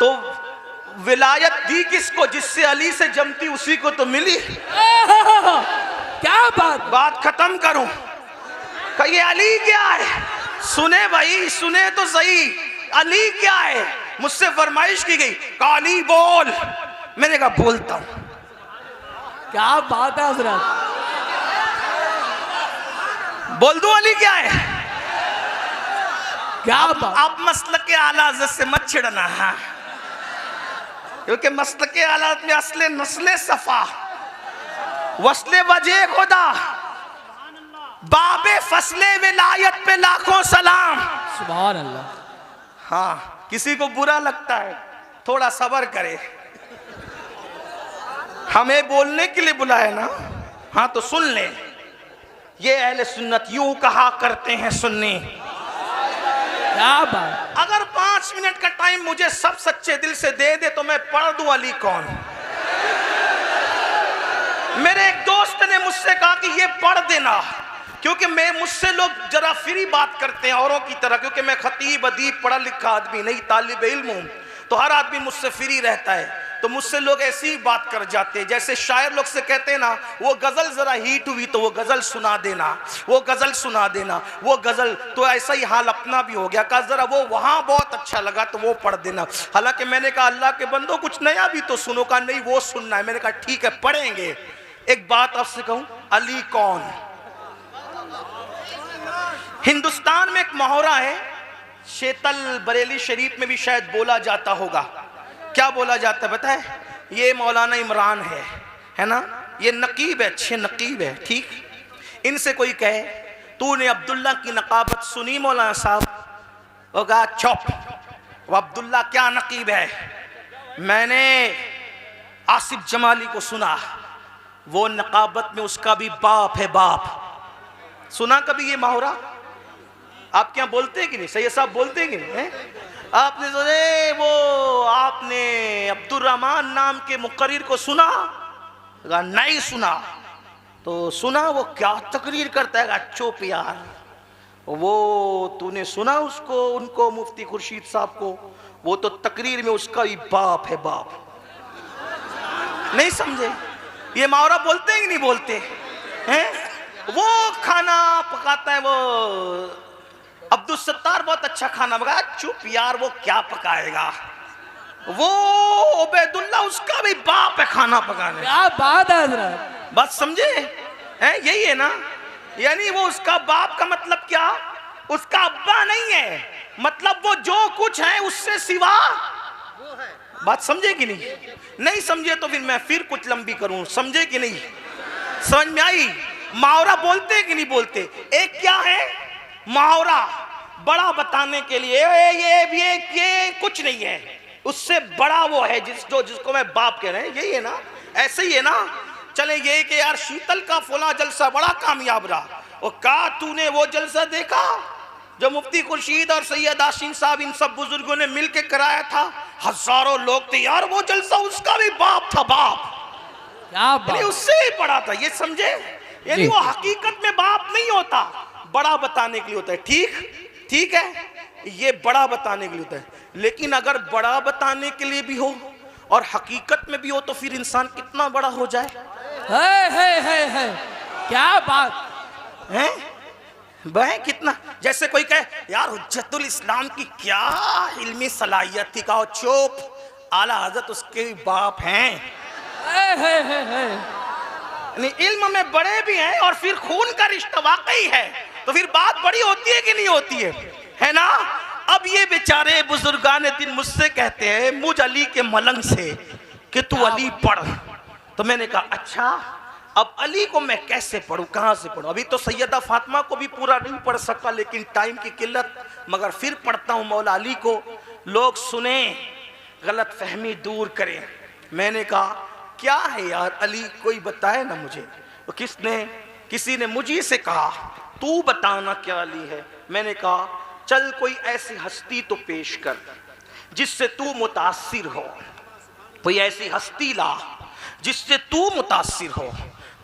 तो विलायत दी किसको? जिससे अली से जमती उसी को तो मिली। क्या बात खत्म करूं, कहिए अली क्या है? सुने भाई, सुने तो सही, अली क्या है? मुझसे फरमाइश की गई, अली बोल। मैंने कहा बोलता हूं। क्या बात है हजरत, बोल दो अली क्या है? क्या बात। आप मसलक के आला हज़रत से मत छिड़ना, हाँ, क्योंकि मसलक के आलात में असले नस्ले सफा, वस्ले वजह खुदा, बाबे फसले विलायत पे लाखों सलाम। सुभान अल्लाह। हाँ, किसी को बुरा लगता है थोड़ा सब्र करे, हमें बोलने के लिए बुलाया ना, हाँ तो सुन ले। ये अहले सुन्नत यूं कहा करते हैं सुन्नी। क्या बात, अगर 5 मिनट का टाइम मुझे सब सच्चे दिल से दे दे तो मैं पढ़ दूं अली कौन। मेरे एक दोस्त ने मुझसे कहा कि ये पढ़ देना, क्योंकि मुझसे लोग जरा फ्री बात करते हैं औरों की तरह, क्योंकि मैं खतीब अदीब पढ़ा लिखा आदमी नहीं, तालिब इल्म हूं, तो हर आदमी मुझसे फ्री रहता है। तो मुझसे लोग ऐसी बात कर जाते हैं जैसे शायर लोग से कहते हैं ना, वो गजल जरा हीट हुई तो वो गजल सुना देना, वो गजल सुना देना, वो गजल। तो ऐसा ही हाल अपना भी हो गया, कहा जरा वो वहां बहुत अच्छा लगा तो वो पढ़ देना। हालांकि मैंने कहा अल्लाह के बंदो कुछ नया भी तो सुनो, का नहीं वो सुनना है। मैंने कहा ठीक है पढ़ेंगे। एक बात आपसे कहूं, अली कौन? हिंदुस्तान में एक मुहावरा है, शेतल बरेली शरीफ में भी शायद बोला जाता होगा। क्या बोला जाता है पता है? ये मौलाना इमरान है ना, ये नकीब है, अच्छे नकीब है, ठीक। इनसे कोई कहे तूने अब्दुल्ला की नकाबत सुनी मौलाना साहब? होगा चुप, वो अब्दुल्ला क्या नकीब है? मैंने आसिफ जमाली को सुना, वो नकाबत में उसका भी बाप है, बाप। सुना कभी ये मुहावरा? आप क्या बोलते हैं कि नहीं? सैयद साहब बोलते हैं कि नहीं है? आपने सुने वो, आपने अब्दुर्रहमान नाम के मुकर्रिर को सुना? नहीं सुना। तो सुना वो क्या तकरीर करता है? चुप यार, वो तूने सुना उसको, उनको मुफ्ती खुर्शीद साहब को? वो तो तकरीर में उसका ही बाप है, बाप। नहीं समझे? ये मुहावरा बोलते हैं कि नहीं बोलते हैं? वो खाना पकाता है, वो अब्दुल सत्तार बहुत अच्छा खाना पकाया। चुप यार, वो क्या पकाएगा? वो उबैदुल्ला उसका भी बाप है खाना पकाने। क्या बात है हजरत, बात समझे हैं? यही है ना, यानी वो उसका बाप का मतलब क्या? उसका अब्बा नहीं है, मतलब वो जो कुछ है उससे सिवा वो है। बात समझे कि नहीं? नहीं समझे तो फिर मैं फिर कुछ लंबी करूं। समझे कि नहीं? समझ में आई? मुहावरा बोलते कि नहीं बोलते? एक क्या है मुहावरा, बड़ा बताने के लिए ये कुछ नहीं है, उससे बड़ा वो है जिसको मैं बाप कह रहे हैं। यही है ना, ऐसे ही है ना। चले ये कि यार शीतल का फला जलसा बड़ा कामयाब रहा, और कहा तूने वो जलसा देखा? जो मुफ्ती खुर्शीद और सैयद आशिम साहब इन सब बुजुर्गों ने मिलके कराया था, हजारों लोग थे यार। वो जलसा उसका भी बाप था, बाप क्या यानी बात। उससे ही बड़ा था, ये समझे। यानी जी। वो हकीकत में बाप नहीं होता, बड़ा बताने के लिए होता है। ठीक ठीक है, ये बड़ा बताने के लिए होता है। लेकिन अगर बड़ा बताने के लिए भी हो और हकीकत में भी हो तो फिर इंसान कितना बड़ा हो जाए। है क्या बात हैं वह कितना, जैसे कोई कहे यार हुज्जतुल इस्लाम की क्या इल्मी सलाहियत थी, कहो चुप, आला हजरत उसके बाप हैं। यानी इल्म में बड़े भी हैं और फिर खून का रिश्ता वाकई है, तो फिर बात बड़ी होती है कि नहीं होती है ना। अब ये बेचारे बुजुर्गान दिन मुझसे कहते हैं मुझ अली के मलंग से कि तू अली पढ़। तो मैंने कहा अच्छा, अब अली को मैं कैसे पढ़ूं, कहां से पढ़ूं। अभी तो सैयदा फातिमा को भी पूरा नहीं पढ़ सका, लेकिन टाइम की किल्लत, मगर फिर पढ़ता हूं मौला अली को, लोग सुने, गलत फहमी दूर करें। मैंने कहा क्या है यार अली, कोई बताए ना मुझे। तो किसी ने मुझे से कहा तू बताना क्या अली है। मैंने कहा चल कोई ऐसी हस्ती तो पेश कर जिससे तू मुतासिर हो, कोई ऐसी हस्ती ला जिससे तू मुतासिर हो।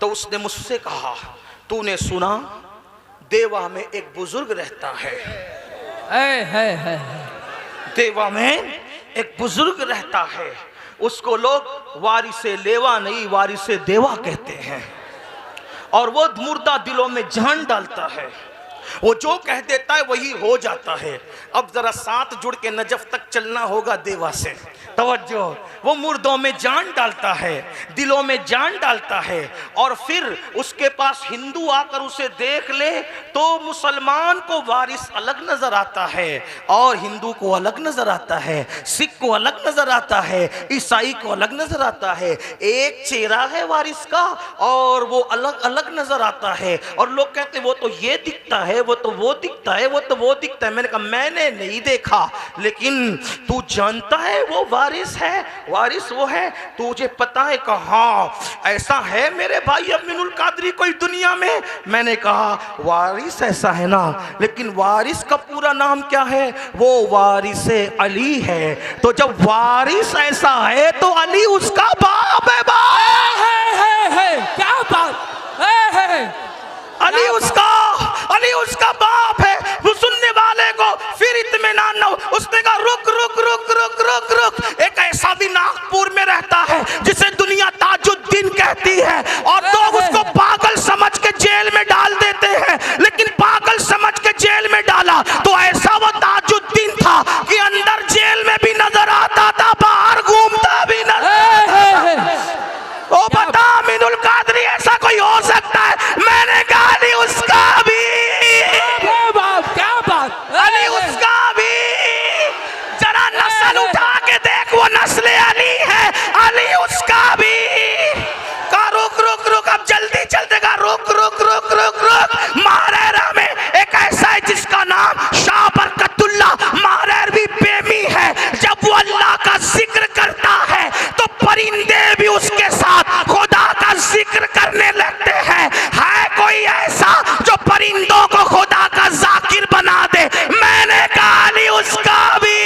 तो उसने मुझसे कहा तूने सुना देवा में एक बुजुर्ग रहता है, देवा में एक बुजुर्ग रहता है, उसको लोग वारिसे लेवा नहीं वारिसे देवा कहते हैं, और वो मुर्दा दिलों में जान डालता है, वो जो कह देता है वही हो जाता है। अब जरा साथ जुड़ के नजफ तक चलना होगा देवा से, तवज्जो। वो मुर्दों में जान डालता है, दिलों में जान डालता है, और फिर उसके पास हिंदू आकर उसे देख ले तो मुसलमान को वारिस अलग नजर आता है और हिंदू को अलग नजर आता है, सिख को अलग नजर आता है, ईसाई को अलग नजर आता है। एक चेहरा है वारिस का और वो अलग अलग नजर आता है, और लोग कहते वो तो ये दिखता है, वो तो वो दिखता है, वो तो वो दिखता है। मैंने कहा मैंने नहीं देखा, लेकिन तू जानता है वो वारिस है, वारिस वो है, तुझे पता है। कहा ऐसा है मेरे भाई अमीनुल कादरी कोई दुनिया में। मैंने कहा वारिस ऐसा है ना, लेकिन वारिस का पूरा नाम क्या है, वो वारिस अली है। तो जब वारिस ऐसा है तो अली उसका बाप है, बाप है क्या बात है। अली उसका बाप है। वो सुनने वाले को फिर इत्मीनान न हो। उसने कहा रुक रुक रुक रुक रुक रुक, एक ऐसा भी नागपुर में रहता है जिसे दुनिया ताजुद्दीन कहती है, और लोग उसको पागल समझ के जेल में डाल देते हैं, लेकिन पागल समझ के जेल में डाला तो ऐसा वो ताजुद्दीन था कि अंदर जेल में भी नजर आता था, बाहर घूमता भी नजर। ओ बता अमीनुल कादरी ऐसा कोई हो सकता है? मैंने कहा अली उसका भी, क्या बात अली उसका भी। जरा नस्ल उठा के देख, वो नस्ल अली है, अली उसका भी। का रुक रुक रुक, अब जल्दी चलते का रुक रुक रुक रुक रुक। मारेरा में एक ऐसा है जिसका नाम शाह बरकतुल्ला मारेर भी प्रेमी है। जब वो अल्लाह का जिक्र करता है तो परिंदे भी उसके साथ खुदा का जिक्र करने लगते हैं। है कोई ऐसा जो परिंदों को खुदा का जाकिर बना दे? मैंने कहा अली उसका भी।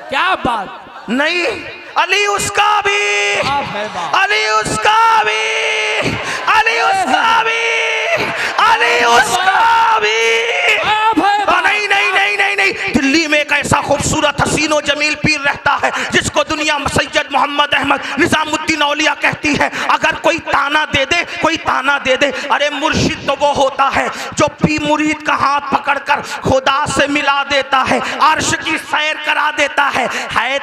क्या बात नहीं, अली उसका भी, अली उसका भी, अली उसका भी, अली उसका भी। नहीं नहीं नहीं नहीं नहीं, दिल्ली में एक ऐसा खूबसूरत हसीनो जमील पीर रहता है जिसको दुनिया सैयद मोहम्मद अहमद निजामुद्दीन औलिया कहती है। अगर कोई ताना दे दे, कोई ताना दे दे, अरे मुर्शिद तो वो होता है जो पी मुरीद का हाथ पकड़कर खुदा से मिला देता है, अर्श की सैर करा देता है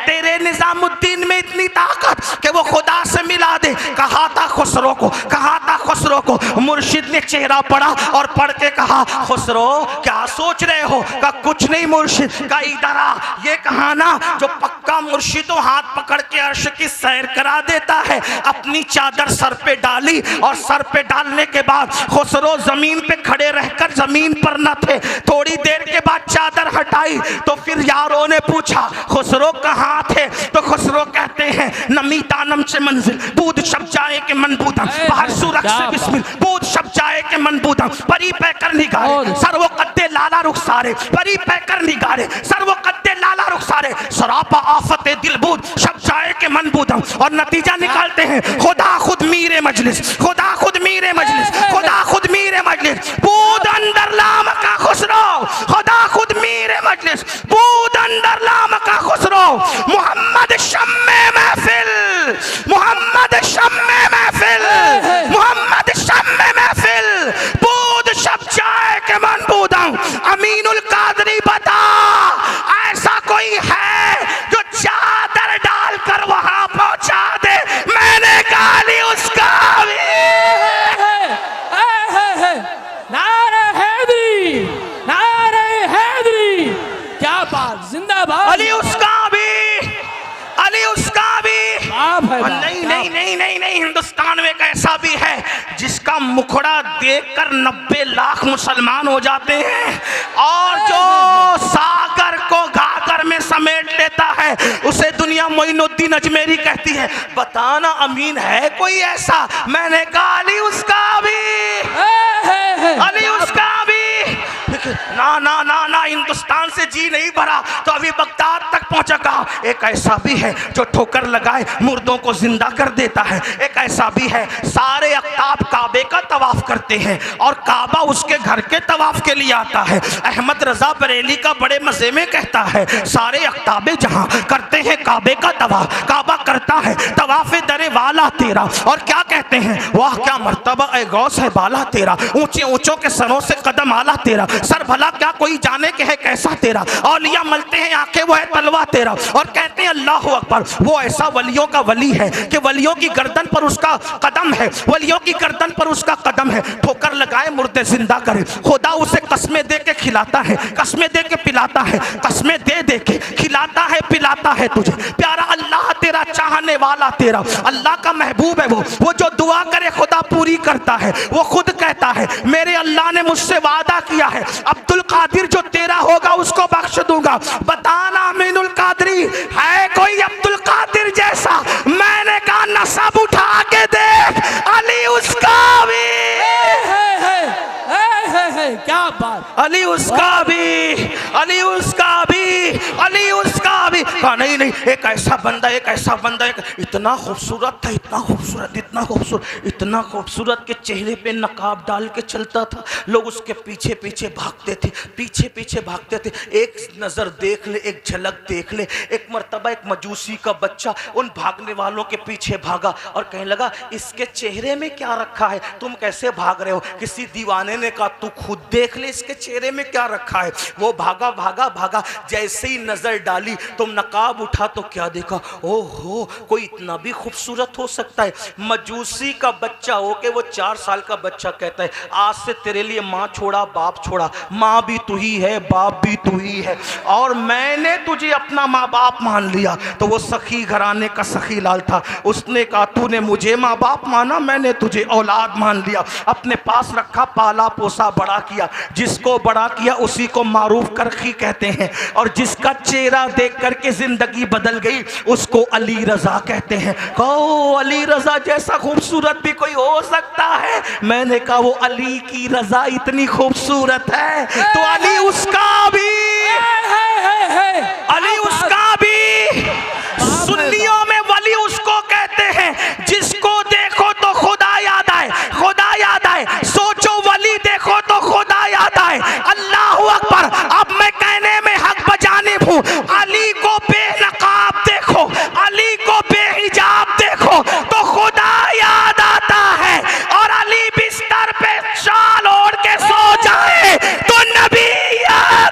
तेरे निजामुद्दीन में इतनी ताकत कि वो खुदा से मिला दे। कहा था खुसरो को, कहा था खुसरो को, मुर्शिद ने चेहरा पढ़ा और पढ़ के कहा खुसरो क्या सोच रहे हो? का कुछ नहीं मुर्शिद। का इधर आ, ये कहा ना जो पक्का मुर्शिद हाथ पकड़ के अर्श की सैर करा देता है। अपनी चादर सर पे डाली और सर पे डालने के बाद खुसरो जमीन पे खड़े रहकर जमीन पर न थे। थोड़ी देर के बाद चादर हटाई तो फिर यारों ने पूछा खुसरो कहाँ थे? तो खुसरो कहते हैं नमी तानम से मंजिल, दूध शब्द जाए के मन बूदम बाहर सुरख से बिस्मिल बूद शब जाए के मन बूदम परी पैकर निगारे सर्वो कद्दे लाला रुखसारे परी पैकर निगारे सर्वो कद्दे लाला रुखसारे सरापा आफते दिलबूद शब जाए के मन बूदम। और नतीजा निकालते हैं खुदा खुद मीरे मजलिस खुदा खुद मीरे मजलिस खुदा खुद मीरे मजलिस बूद अंदर लाम का खुसरो खुदा खुद मीरे मजलिस बूद अंदर लाम का खुसरो मोहम्मद शम्मे महफिल मोहम्मद शम्मे महफिल मोहम्मद शम्मे महफिल बूद शब जाए के मन बूदम। अमीनुल कादरी बता ऐसा कोई है जो चादर डालकर वहां पहुंचा दे? मैंने गाली उसका भी नारे हैदरी नारे हैदरी क्या बात जिंदाबाद अली उसका भी अली उसका भी नहीं नहीं नहीं नहीं नहीं हिंदुस्तान में एक ऐसा भी है जिसका मुखड़ा देखकर 90 लाख मुसलमान हो जाते हैं और जो सागर को गागर में समेट लेता है उसे दुनिया मोइनुद्दीन अजमेरी कहती है। बताना अमीन है कोई ऐसा? मैंने कहा अली उसका भी अली उसका भी ना ना ना ना हिंदुस्तान से जी नहीं भरा तो अभी बगदाद तक पहुंचा। कहा एक ऐसा भी है जो ठोकर लगाए मुर्दों को जिंदा कर देता है। एक ऐसा भी है सारे अख्ताब काबे का तवाफ करते हैं और काबा उसके घर के तवाफ के लिए आता है। अहमद रजा बरेली का बड़े मजे में कहता है सारे अख्ताबे जहां करते हैं काबे का तवाफ काबा करता है तवाफे दरे वाला तेरा। और क्या कहते हैं? वाह क्या मर्तबा ए गौस है बाला तेरा ऊंचे ऊंचों के सरों से कदम आला तेरा सर भला क्या कोई जाने के है कैसा तेरा। औलिया मलते हैं आंखें वो है तलवा तेरा। और कहते हैं अल्लाह अकबर वो ऐसा वलियों का वली है कि वलियों की गर्दन पर उसका कदम है वलियों की गर्दन पर उसका कदम है। ठोकर लगाए मुर्दे जिंदा करे खुदा उसे कस्में दे के खिलाता है कस्में दे के पिलाता है कस्में दे दे के खिलाता है पिलाता है तुझे। प्यारा अल्लाह तेरा चाहने वाला तेरा अल्लाह का महबूब है वो जो दुआ करे खुदा पूरी करता है। वो खुद कहता है मेरे अल्लाह ने मुझसे वादा किया है अब्दुल कादिर जो तेरा होगा उसको बख्श दूंगा। बताना अमीनुल कादरी है कोई अब्दुल कादिर जैसा? मैंने कहा नसब उठा के देख अली उसका भी क्या बात अली उसका भी अली उसका भी अली उसका भी। कहा नहीं नहीं एक ऐसा बंदा इतना खूबसूरत था इतना खूबसूरत के चेहरे पे नकाब डाल के चलता था। लोग उसके पीछे पीछे भागते थे। एक नजर देख ले एक झलक देख ले। एक मर्तबा एक मजूसी का बच्चा उन भागने वालों के पीछे भागा और कहने लगा इसके चेहरे में क्या रखा है? तुम कैसे भाग रहे हो? किसी दीवाने ने कहा तू खुद देख ले इसके चेहरे में क्या रखा है। वो भागा जैसे ही नजर डाली तुम नकाब उठा तो क्या देखा? ओहो कोई इतना भी खूबसूरत हो सकता है? मजूसी का बच्चा हो के वो 4 साल का बच्चा कहता है आज से तेरे लिए माँ छोड़ा बाप छोड़ा माँ भी तू ही है बाप भी तू ही है और मैंने तुझे अपना माँ बाप मान लिया। तो वो सखी घराने का सखी लाल था उसने कहा तूने मुझे माँ बाप माना मैंने तुझे औलाद मान लिया अपने पास रखा पाला पोसा बड़ा किया। जिसको बड़ा किया उसी को मारूफ करखी कहते हैं और जिसका चेहरा देख करके जिंदगी बदल गई उसको अली रजा कहते हैं। कहो अली रजा जैसा खूबसूरत भी कोई हो सकता है? मैंने कहा वो अली की रजा इतनी खूबसूरत है तो अली उसका भी सुन्नियों में वली उसको कहते हैं जिसको देखो तो खुदा याद आए सोचो वली देखो तो खुदा याद आए। अल्लाह अकबर। अब मैं कहने में हक बजानिब हूँ अली को बेनकाब देखो अली को बेहिजाब देखो तो खुदा याद आता है और अली बिस्तर पे शाल ओढ़ के सो जाए तो नबी याद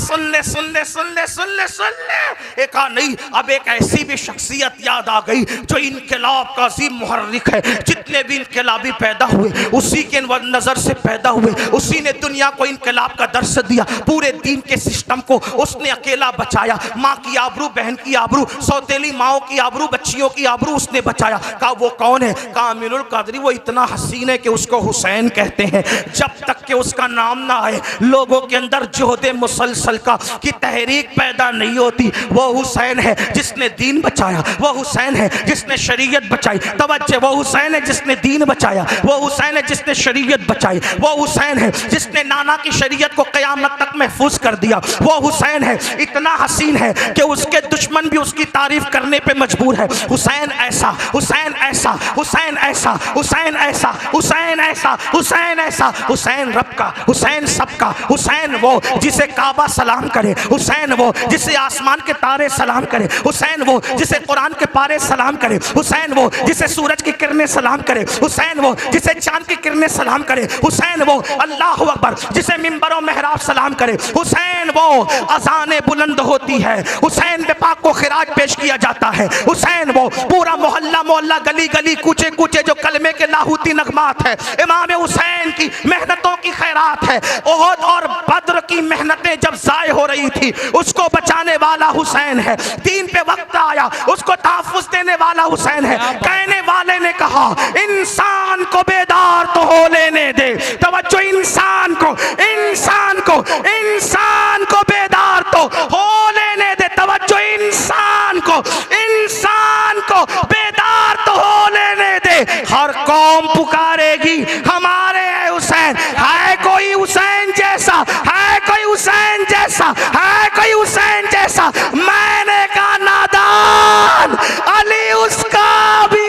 सुन ले सुन ले सुन ले सुन ले सुन ले। एक नहीं, अब एक ऐसी भी शख्सियत याद आ गई जो इनकलाब का अजीम मुहर्रिक है। जितने भी इनकलाबी पैदा हुए उसी के नजर से पैदा हुए, उसी ने दुनिया को इनकलाब का दर्श दिया। पूरे दीन के सिस्टम को उसने अकेला बचाया। माँ की आबरू, बहन की आबरू, सौतेली माओ की आबरू, बच्चियों की आबरू उसने बचाया। कहा वो कौन है? कहा अमीनुल कादरी। वो इतना हसीन है कि उसको हुसैन कहते हैं। जब तक कि उसका नाम ना आए लोगों के अंदर जोहदे मुसलसल का की तहरीक पैदा नहीं होती। वो हुसैन है जिसने दीन बचाया, वो हुसैन है जिसने शरीयत बचाई। तवज्जो, वो हुसैन है जिसने दीन बचाया, वो हुसैन है जिसने शरीयत बचाई, वो हुसैन है जिसने नाना की शरीयत को क़यामत तक महफूज कर दिया। वो हुसैन है इतना हसीन है कि उसके दुश्मन भी उसकी तारीफ करने पे मजबूर है। हुसैन ऐसा, हुसैन ऐसा, हुसैन ऐसा, हुसैन ऐसा, हुसैन ऐसा, हुसैन ऐसा। हुसैन रब का, हुसैन सबका, हुसैन वो जिसे काबा सलाम करे, हुसैन वो जिसे आसमान के तारे सलाम करे, हुसैन वो जिसे कुरान के पारे सलाम करे, हुसैन वो जिसे सूरज की किरणें सलाम करे, हुसैन वो जिसे चांद की किरणें सलाम करे, हुसैन वो अल्लाह अकबर जिसे मिंबरों मेहराब सलाम करे, हुसैन वो अज़ाने बुलंद होती है, हुसैन पे पाक को खिराज पेश किया जाता है, हुसैन वो पूरा मोहल्ला मोहल्ला गली गली कूचे कूचे जो कलमे के लाहूती नगमात है। इमाम हुसैन की मेहनतों की खैरात है। ओहद और बद्र की मेहनतें जब ज़ाय हो रही थी उसको बचाने वाला हुसैन है। दीन पे वक्त आया उसको तहफ़्फ़ुज़ देने वाला हुसैन है। कहने वाले ने कहा इंसान को बेदार तो हो लेने दे। तवज्जो, इंसान को, इंसान को, इंसान को बेदार तो हो लेने दे। तवज्जो, इंसान को, इंसान को बेदार तो हो लेने दे। हर कौम पुकारेगी हमारे है हुसैन। है कोई हुसैन जैसा? है कोई हुसैन जैसा? है कोई हुसैन जैसा? मैंने कहा नादान अली उसका भी।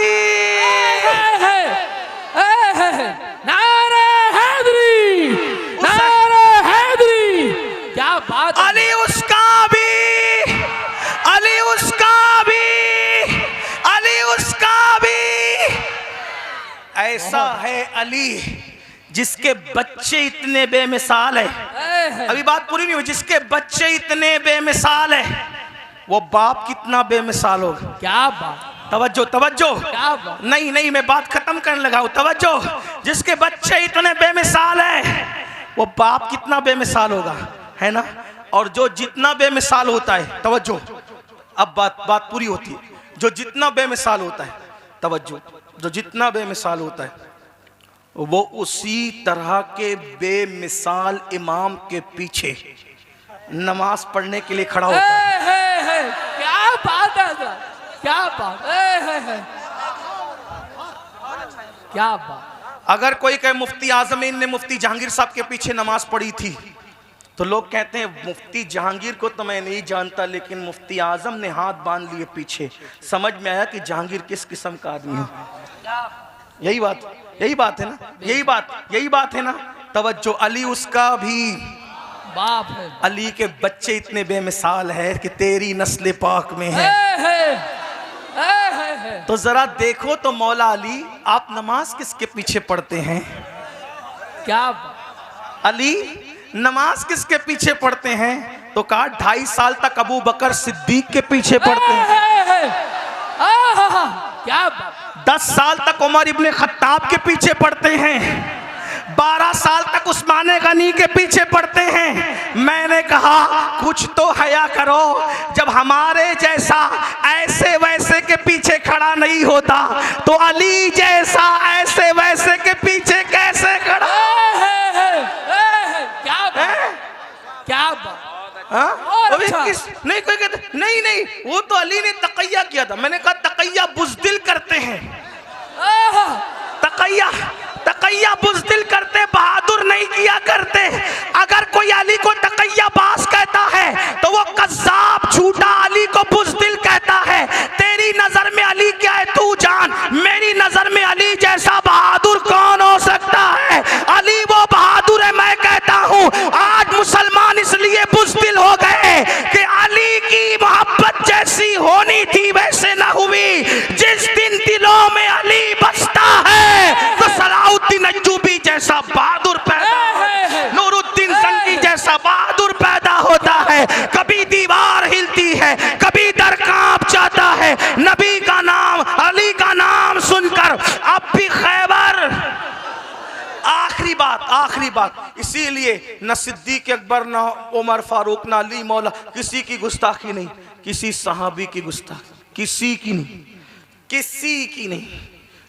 नारे हैदरी, नारे हैदरी। क्या बात! अली उसका भी, अली उसका भी, अली उसका भी। ऐसा है अली जिसके बच्चे इतने बेमिसाल है। अभी बात पूरी नहीं हुई। जिसके बच्चे इतने बेमिसाल है वो बाप कितना बेमिसाल होगा। क्या बात! तवज्जो, तवज्जो। क्या बात! नहीं नहीं, मैं बात खत्म करने लगा हूं। तवज्जो, जिसके बच्चे इतने बेमिसाल है वो बाप कितना बेमिसाल होगा, है ना। और जो जितना बेमिसाल होता है, तवज्जो, अब बात पूरी होती है। जो जितना बेमिसाल होता है, तवज्जो, जो जितना बेमिसाल होता है वो उसी तरह के बेमिसाल इमाम के पीछे नमाज पढ़ने के लिए खड़ा होता है। क्या बात है, क्या बात है, क्या बात! अगर कोई कहे मुफ्ती आजमीन ने मुफ्ती जहांगीर साहब के पीछे नमाज पढ़ी थी तो लोग कहते हैं मुफ्ती जहांगीर को तो मैं नहीं जानता, लेकिन मुफ्ती आजम ने हाथ बांध लिए पीछे। समझ में आया कि जहांगीर किस किस्म का आदमी है। यही बात, यही बात है ना, यही बात है ना। तवज्जो, अली उसका भी बाप है। अली के बच्चे इतने बेमिसाल है कि तेरी नस्ल पाक में है। तो जरा देखो तो मौला अली, आप नमाज किसके पीछे पढ़ते हैं? क्या बात! अली नमाज किसके पीछे पढ़ते हैं? तो कहा 2.5 साल तक अबू बकर सिद्दीक के पीछे पढ़ते हैं। क्या बात! 10 साल तक उमर इब्ने खत्ताब के पीछे पढ़ते हैं। 12 साल तक उस्मान गनी के पीछे पढ़ते हैं। मैंने कहा कुछ तो हया करो, जब हमारे जैसा ऐसे वैसे के पीछे खड़ा नहीं होता तो अली जैसा ऐसे वैसे के पीछे कैसे खड़ा? क्या बात! क्या बात! नहीं, कोई कहते नहीं नहीं, वो तो अली ने तकैया किया था। मैंने कहा तकैया बुज़दिल करते हैं, तकैया बुज़दिल करते, बहादुर नहीं किया करते। अगर कोई अली को तकैया बास कहता है तो वो कज़्ज़ाब झूठा अली को बुज़दिल कहता है। तेरी नजर में अली क्या है तू जान, मेरी नजर में अली जैसा बहादुर कौन हो सकता है? अली वो बहादुर है। मैं कहता हूँ आज मुसलमान इसलिए बुज़दिल हो गए कि अली की मोहब्बत जैसी होनी थी वैसे ना हुई। आखिरी बात, इसीलिए न सिद्दीक अकबर, न उमर फारूक, न अली मौला, किसी की गुस्ताखी नहीं, किसी सहाबी की गुस्ताखी, किसी की नहीं, किसी की नहीं,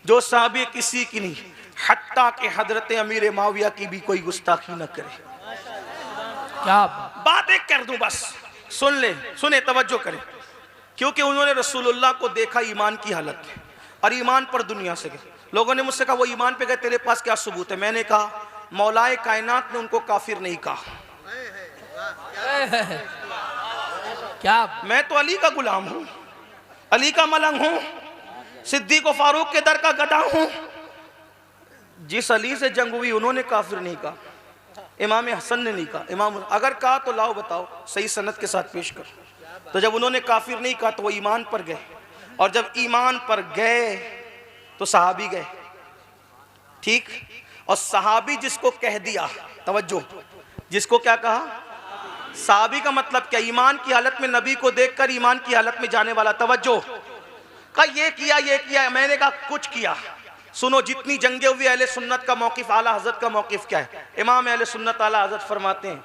जो सहाबी किसी की नहीं, हत्ता के हजरत अमीर माविया की भी कोई गुस्ताखी न करे। क्या बात एक कर दूं बस, सुन ले, सुने, तवज्जो करें, क्योंकि उन्होंने रसूलुल्लाह को देखा ईमान की हालत में और ईमान पर दुनिया से गए। लोगों ने मुझसे कहा वो ईमान पे गए, तेरे पास क्या सबूत है? मैंने कहा मौलाए कायनात ने उनको काफिर नहीं कहा। क्या मैं तो अली का गुलाम हूं, अली का मलंग हूं, सिद्दीक व फारूक के दर का गधा हूं। जिस अली से जंग हुई उन्होंने काफिर नहीं कहा, इमाम हसन ने नहीं कहा। इमाम अगर कहा तो लाओ बताओ, सही सनद के साथ पेश करो। तो जब उन्होंने काफिर नहीं कहा तो वो ईमान पर गए, और जब ईमान पर गए तो सहाबी गए, ठीक। और सहाबी जिसको कह दिया, तवज्जो, जिसको क्या कहा? सहाबी का मतलब क्या? ईमान की हालत में नबी को देखकर ईमान की हालत में जाने वाला। तवज्जो, कहा ये किया, मैंने कहा कुछ किया। सुनो, जितनी जंगे हुई अहले सुन्नत का मौकिफ, आला हजरत का मौकिफ क्या है? इमाम अहले सुन्नत आला हजरत फरमाते हैं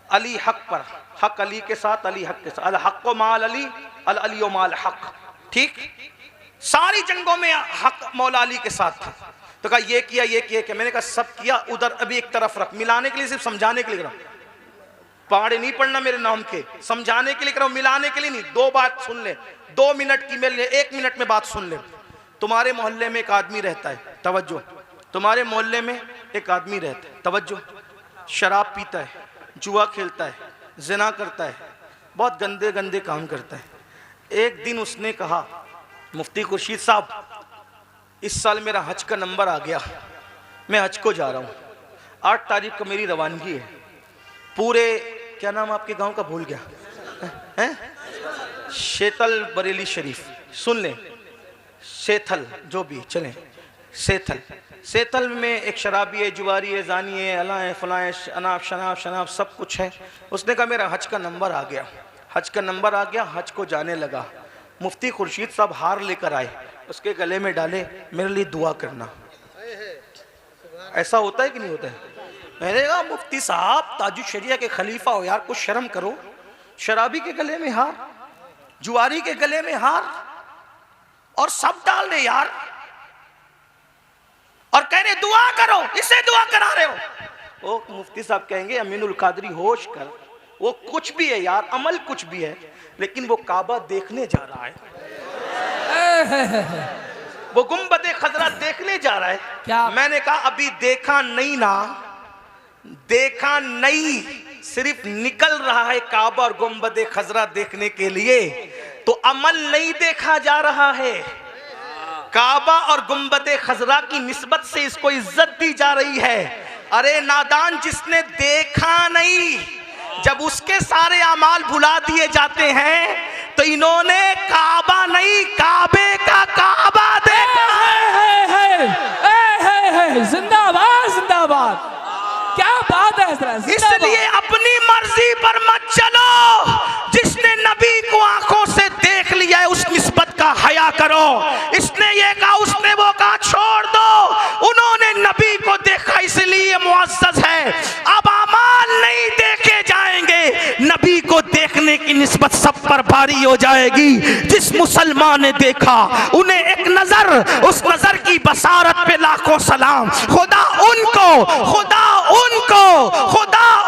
अली हक पर, हक अली के साथ, अली हक के साथ, अल हक माल अली, अल अली माल हक, ठीक। सारी जंगों में हक मौला अली के साथ था। तो कहा ये किया, मैंने कहा सब किया, उधर अभी एक तरफ रख, मिलाने के लिए, सिर्फ समझाने के लिए करो, पहाड़े नहीं पढ़ना मेरे नाम के, समझाने के लिए करो, मिलाने के लिए नहीं। दो बात सुन ले, 2 मिनट की मेरे 1 मिनट में बात सुन ले। तुम्हारे मोहल्ले में एक आदमी रहता है, तवज्जो, तुम्हारे मोहल्ले में एक आदमी रहता है, तवज्जो, शराब पीता है, जुआ खेलता है, जिना करता है, बहुत गंदे गंदे काम करता है। एक दिन उसने कहा मुफ्ती खुर्शीद साहब, इस साल मेरा हज का नंबर आ गया, मैं हज को जा रहा हूँ, 8 तारीख को मेरी रवानगी है। पूरे, क्या नाम आपके गांव का भूल गया है? शेतल बरेली शरीफ, सुन लें, सेथल, जो भी चलें, सेथल में एक शराबी है, जुआरी है, जानी है, अला है, फला है, अनाब शनाब सब कुछ है। उसने कहा मेरा हज का नंबर आ गया, हज का नंबर आ गया, हज को जाने लगा। मुफ्ती खुर्शीद साहब हार लेकर आए, उसके गले में डाले, मेरे लिए दुआ करना। ऐसा होता है कि नहीं होता है? मैंने कहा मुफ्ती साहब ताजुश शरिया के खलीफा हो यार, कुछ शर्म करो। शराबी के गले में हार, जुआरी के गले में हार, और सब डाल दे यार, और कह रहे दुआ करो, इसे दुआ करा रहे हो। वो मुफ्ती साहब कहेंगे अमीनुल कादरी होश कर, वो कुछ भी है यार, अमल कुछ भी है, लेकिन वो काबा देखने जा रहा है, वो गुंबद खजरा देखने जा रहा है। क्या? मैंने कहा अभी देखा नहीं ना, देखा नहीं, सिर्फ निकल रहा है काबा और गुंबद खजरा देखने के लिए, तो अमल नहीं देखा जा रहा है। काबा और गुंबद खजरा की निस्बत से इसको इज्जत दी जा रही है। अरे नादान, जिसने देखा नहीं, जब उसके सारे अमाल भुला दिए जाते हैं, तो इन्होंने काबा नहीं, काबे का काबा देखा है। जिंदाबाद जिंदाबाद, क्या बात है। इसलिए अपनी मर्जी पर मत चलो, जिसने नबी को आंखों से देख लिया है उस निस्बत का हया करो। इसने ये कहा, उसने वो कहा, छोड़ दो। उन्होंने नबी को देखा इसलिए मुअज़्ज़ज़ है। अब अमाल नहीं देखे जाएंगे, नबी को देखने की निस्बत सब पर भारी हो जाएगी। जिस मुसलमान ने देखा, उन्हें एक नजर, उस नजर की बसारत पे लाखों सलाम। खुदा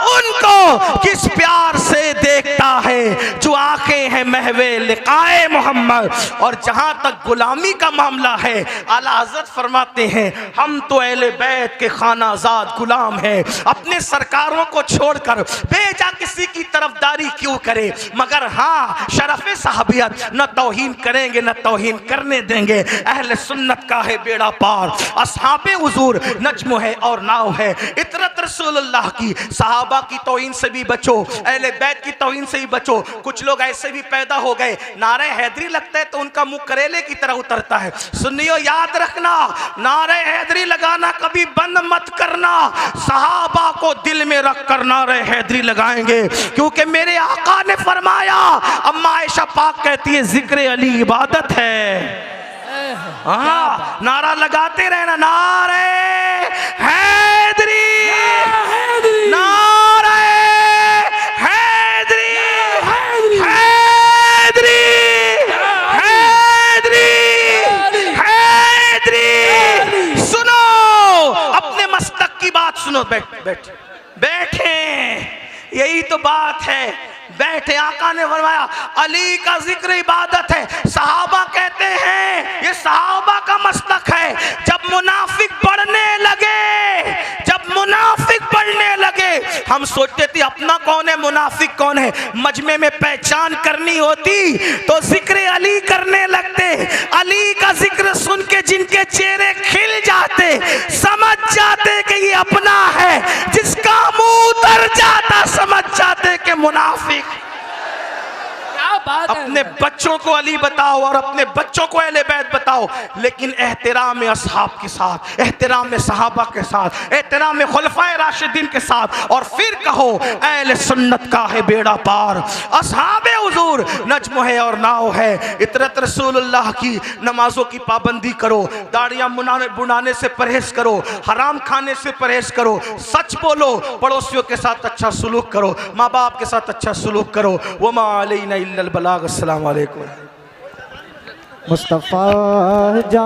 उनको किस प्यार से देखता है, जो आंखें हैं महवे लिकाए मोहम्मद। और जहां तक गुलामी का मामला है, आला हज़रत फरमाते हैं हम तो अहले बैत के खानाजाद गुलाम हैं। अपने सरकारों को छोड़कर बेजा किसी की तरफदारी क्यों करे, मगर हाँ शरफ़े साहबियत न तौहीन करेंगे न तौहीन करने देंगे। अहले सुन्नत का है बेड़ा पार, असहाबे हुजूर नज्म है और नाव है। इतरत रसूलुल्लाह की, सहाबा की तौहीन से भी बचो, अहले बैत की तौहीन से भी बचो। कुछ लोग ऐसे भी पैदा हो गए, नारे हैदरी लगता है तो उनका मुंह करेले की तरह उतरता है। सुन्नियों याद रखना, नारे हैदरी लगाना कभी बंद मत करना। सहाबा को दिल में रख कर नारे हैदरी लगाएंगे, क्योंकि मेरे आका ने फरमाया, अम्मा आयशा पाक कहती है जिक्र अली इबादत है। हाँ, नारा लगाते रहना, नारे हैदरी। बैठ बैठ बैठे, यही तो बात है, बैठे। आका ने फरमाया अली का जिक्र इबादत है। सहाबा कहते हैं ये सहाबा का मसलक है। जब मुनाफिक बढ़ने लगे, जब मुनाफिक बढ़ने लगे, हम सोचते थे अपना कौन है, मुनाफिक कौन है, मजमे में पहचान करनी होती तो जिक्र अली करने लगते। अली का जिक्र सुन के जिनके चेहरे खिल जाते, समझ जाते कि ये अपना है, जिसका मुंह उतर जाता समझ जाते कि मुनाफिक। क्या बात है। अपने बच्चों को अली बताओ और अपने बच्चों को अहले बैत बताओ, लेकिन एहतराम अस्हाब के साथ, एहतराम सहाबा के साथ, एहतराम खुलफाए राशिदीन के साथ, और फिर कहो अहले सुन्नत का है बेड़ा पार, अस्हाबे हुजूर नज्म है और नाव है। इतरत रसूलुल्लाह की नमाजों की पाबंदी करो, दाढ़ियां बुनाने से परहेज करो, हराम खाने से परहेज करो, सच बोलो, पड़ोसियों के साथ अच्छा सुलूक करो, माँ बाप के साथ अच्छा सुलूक करो। वमा अलैना इल्लल बलाग। अस्सलाम वालेकुम। मुस्तफ़ा जा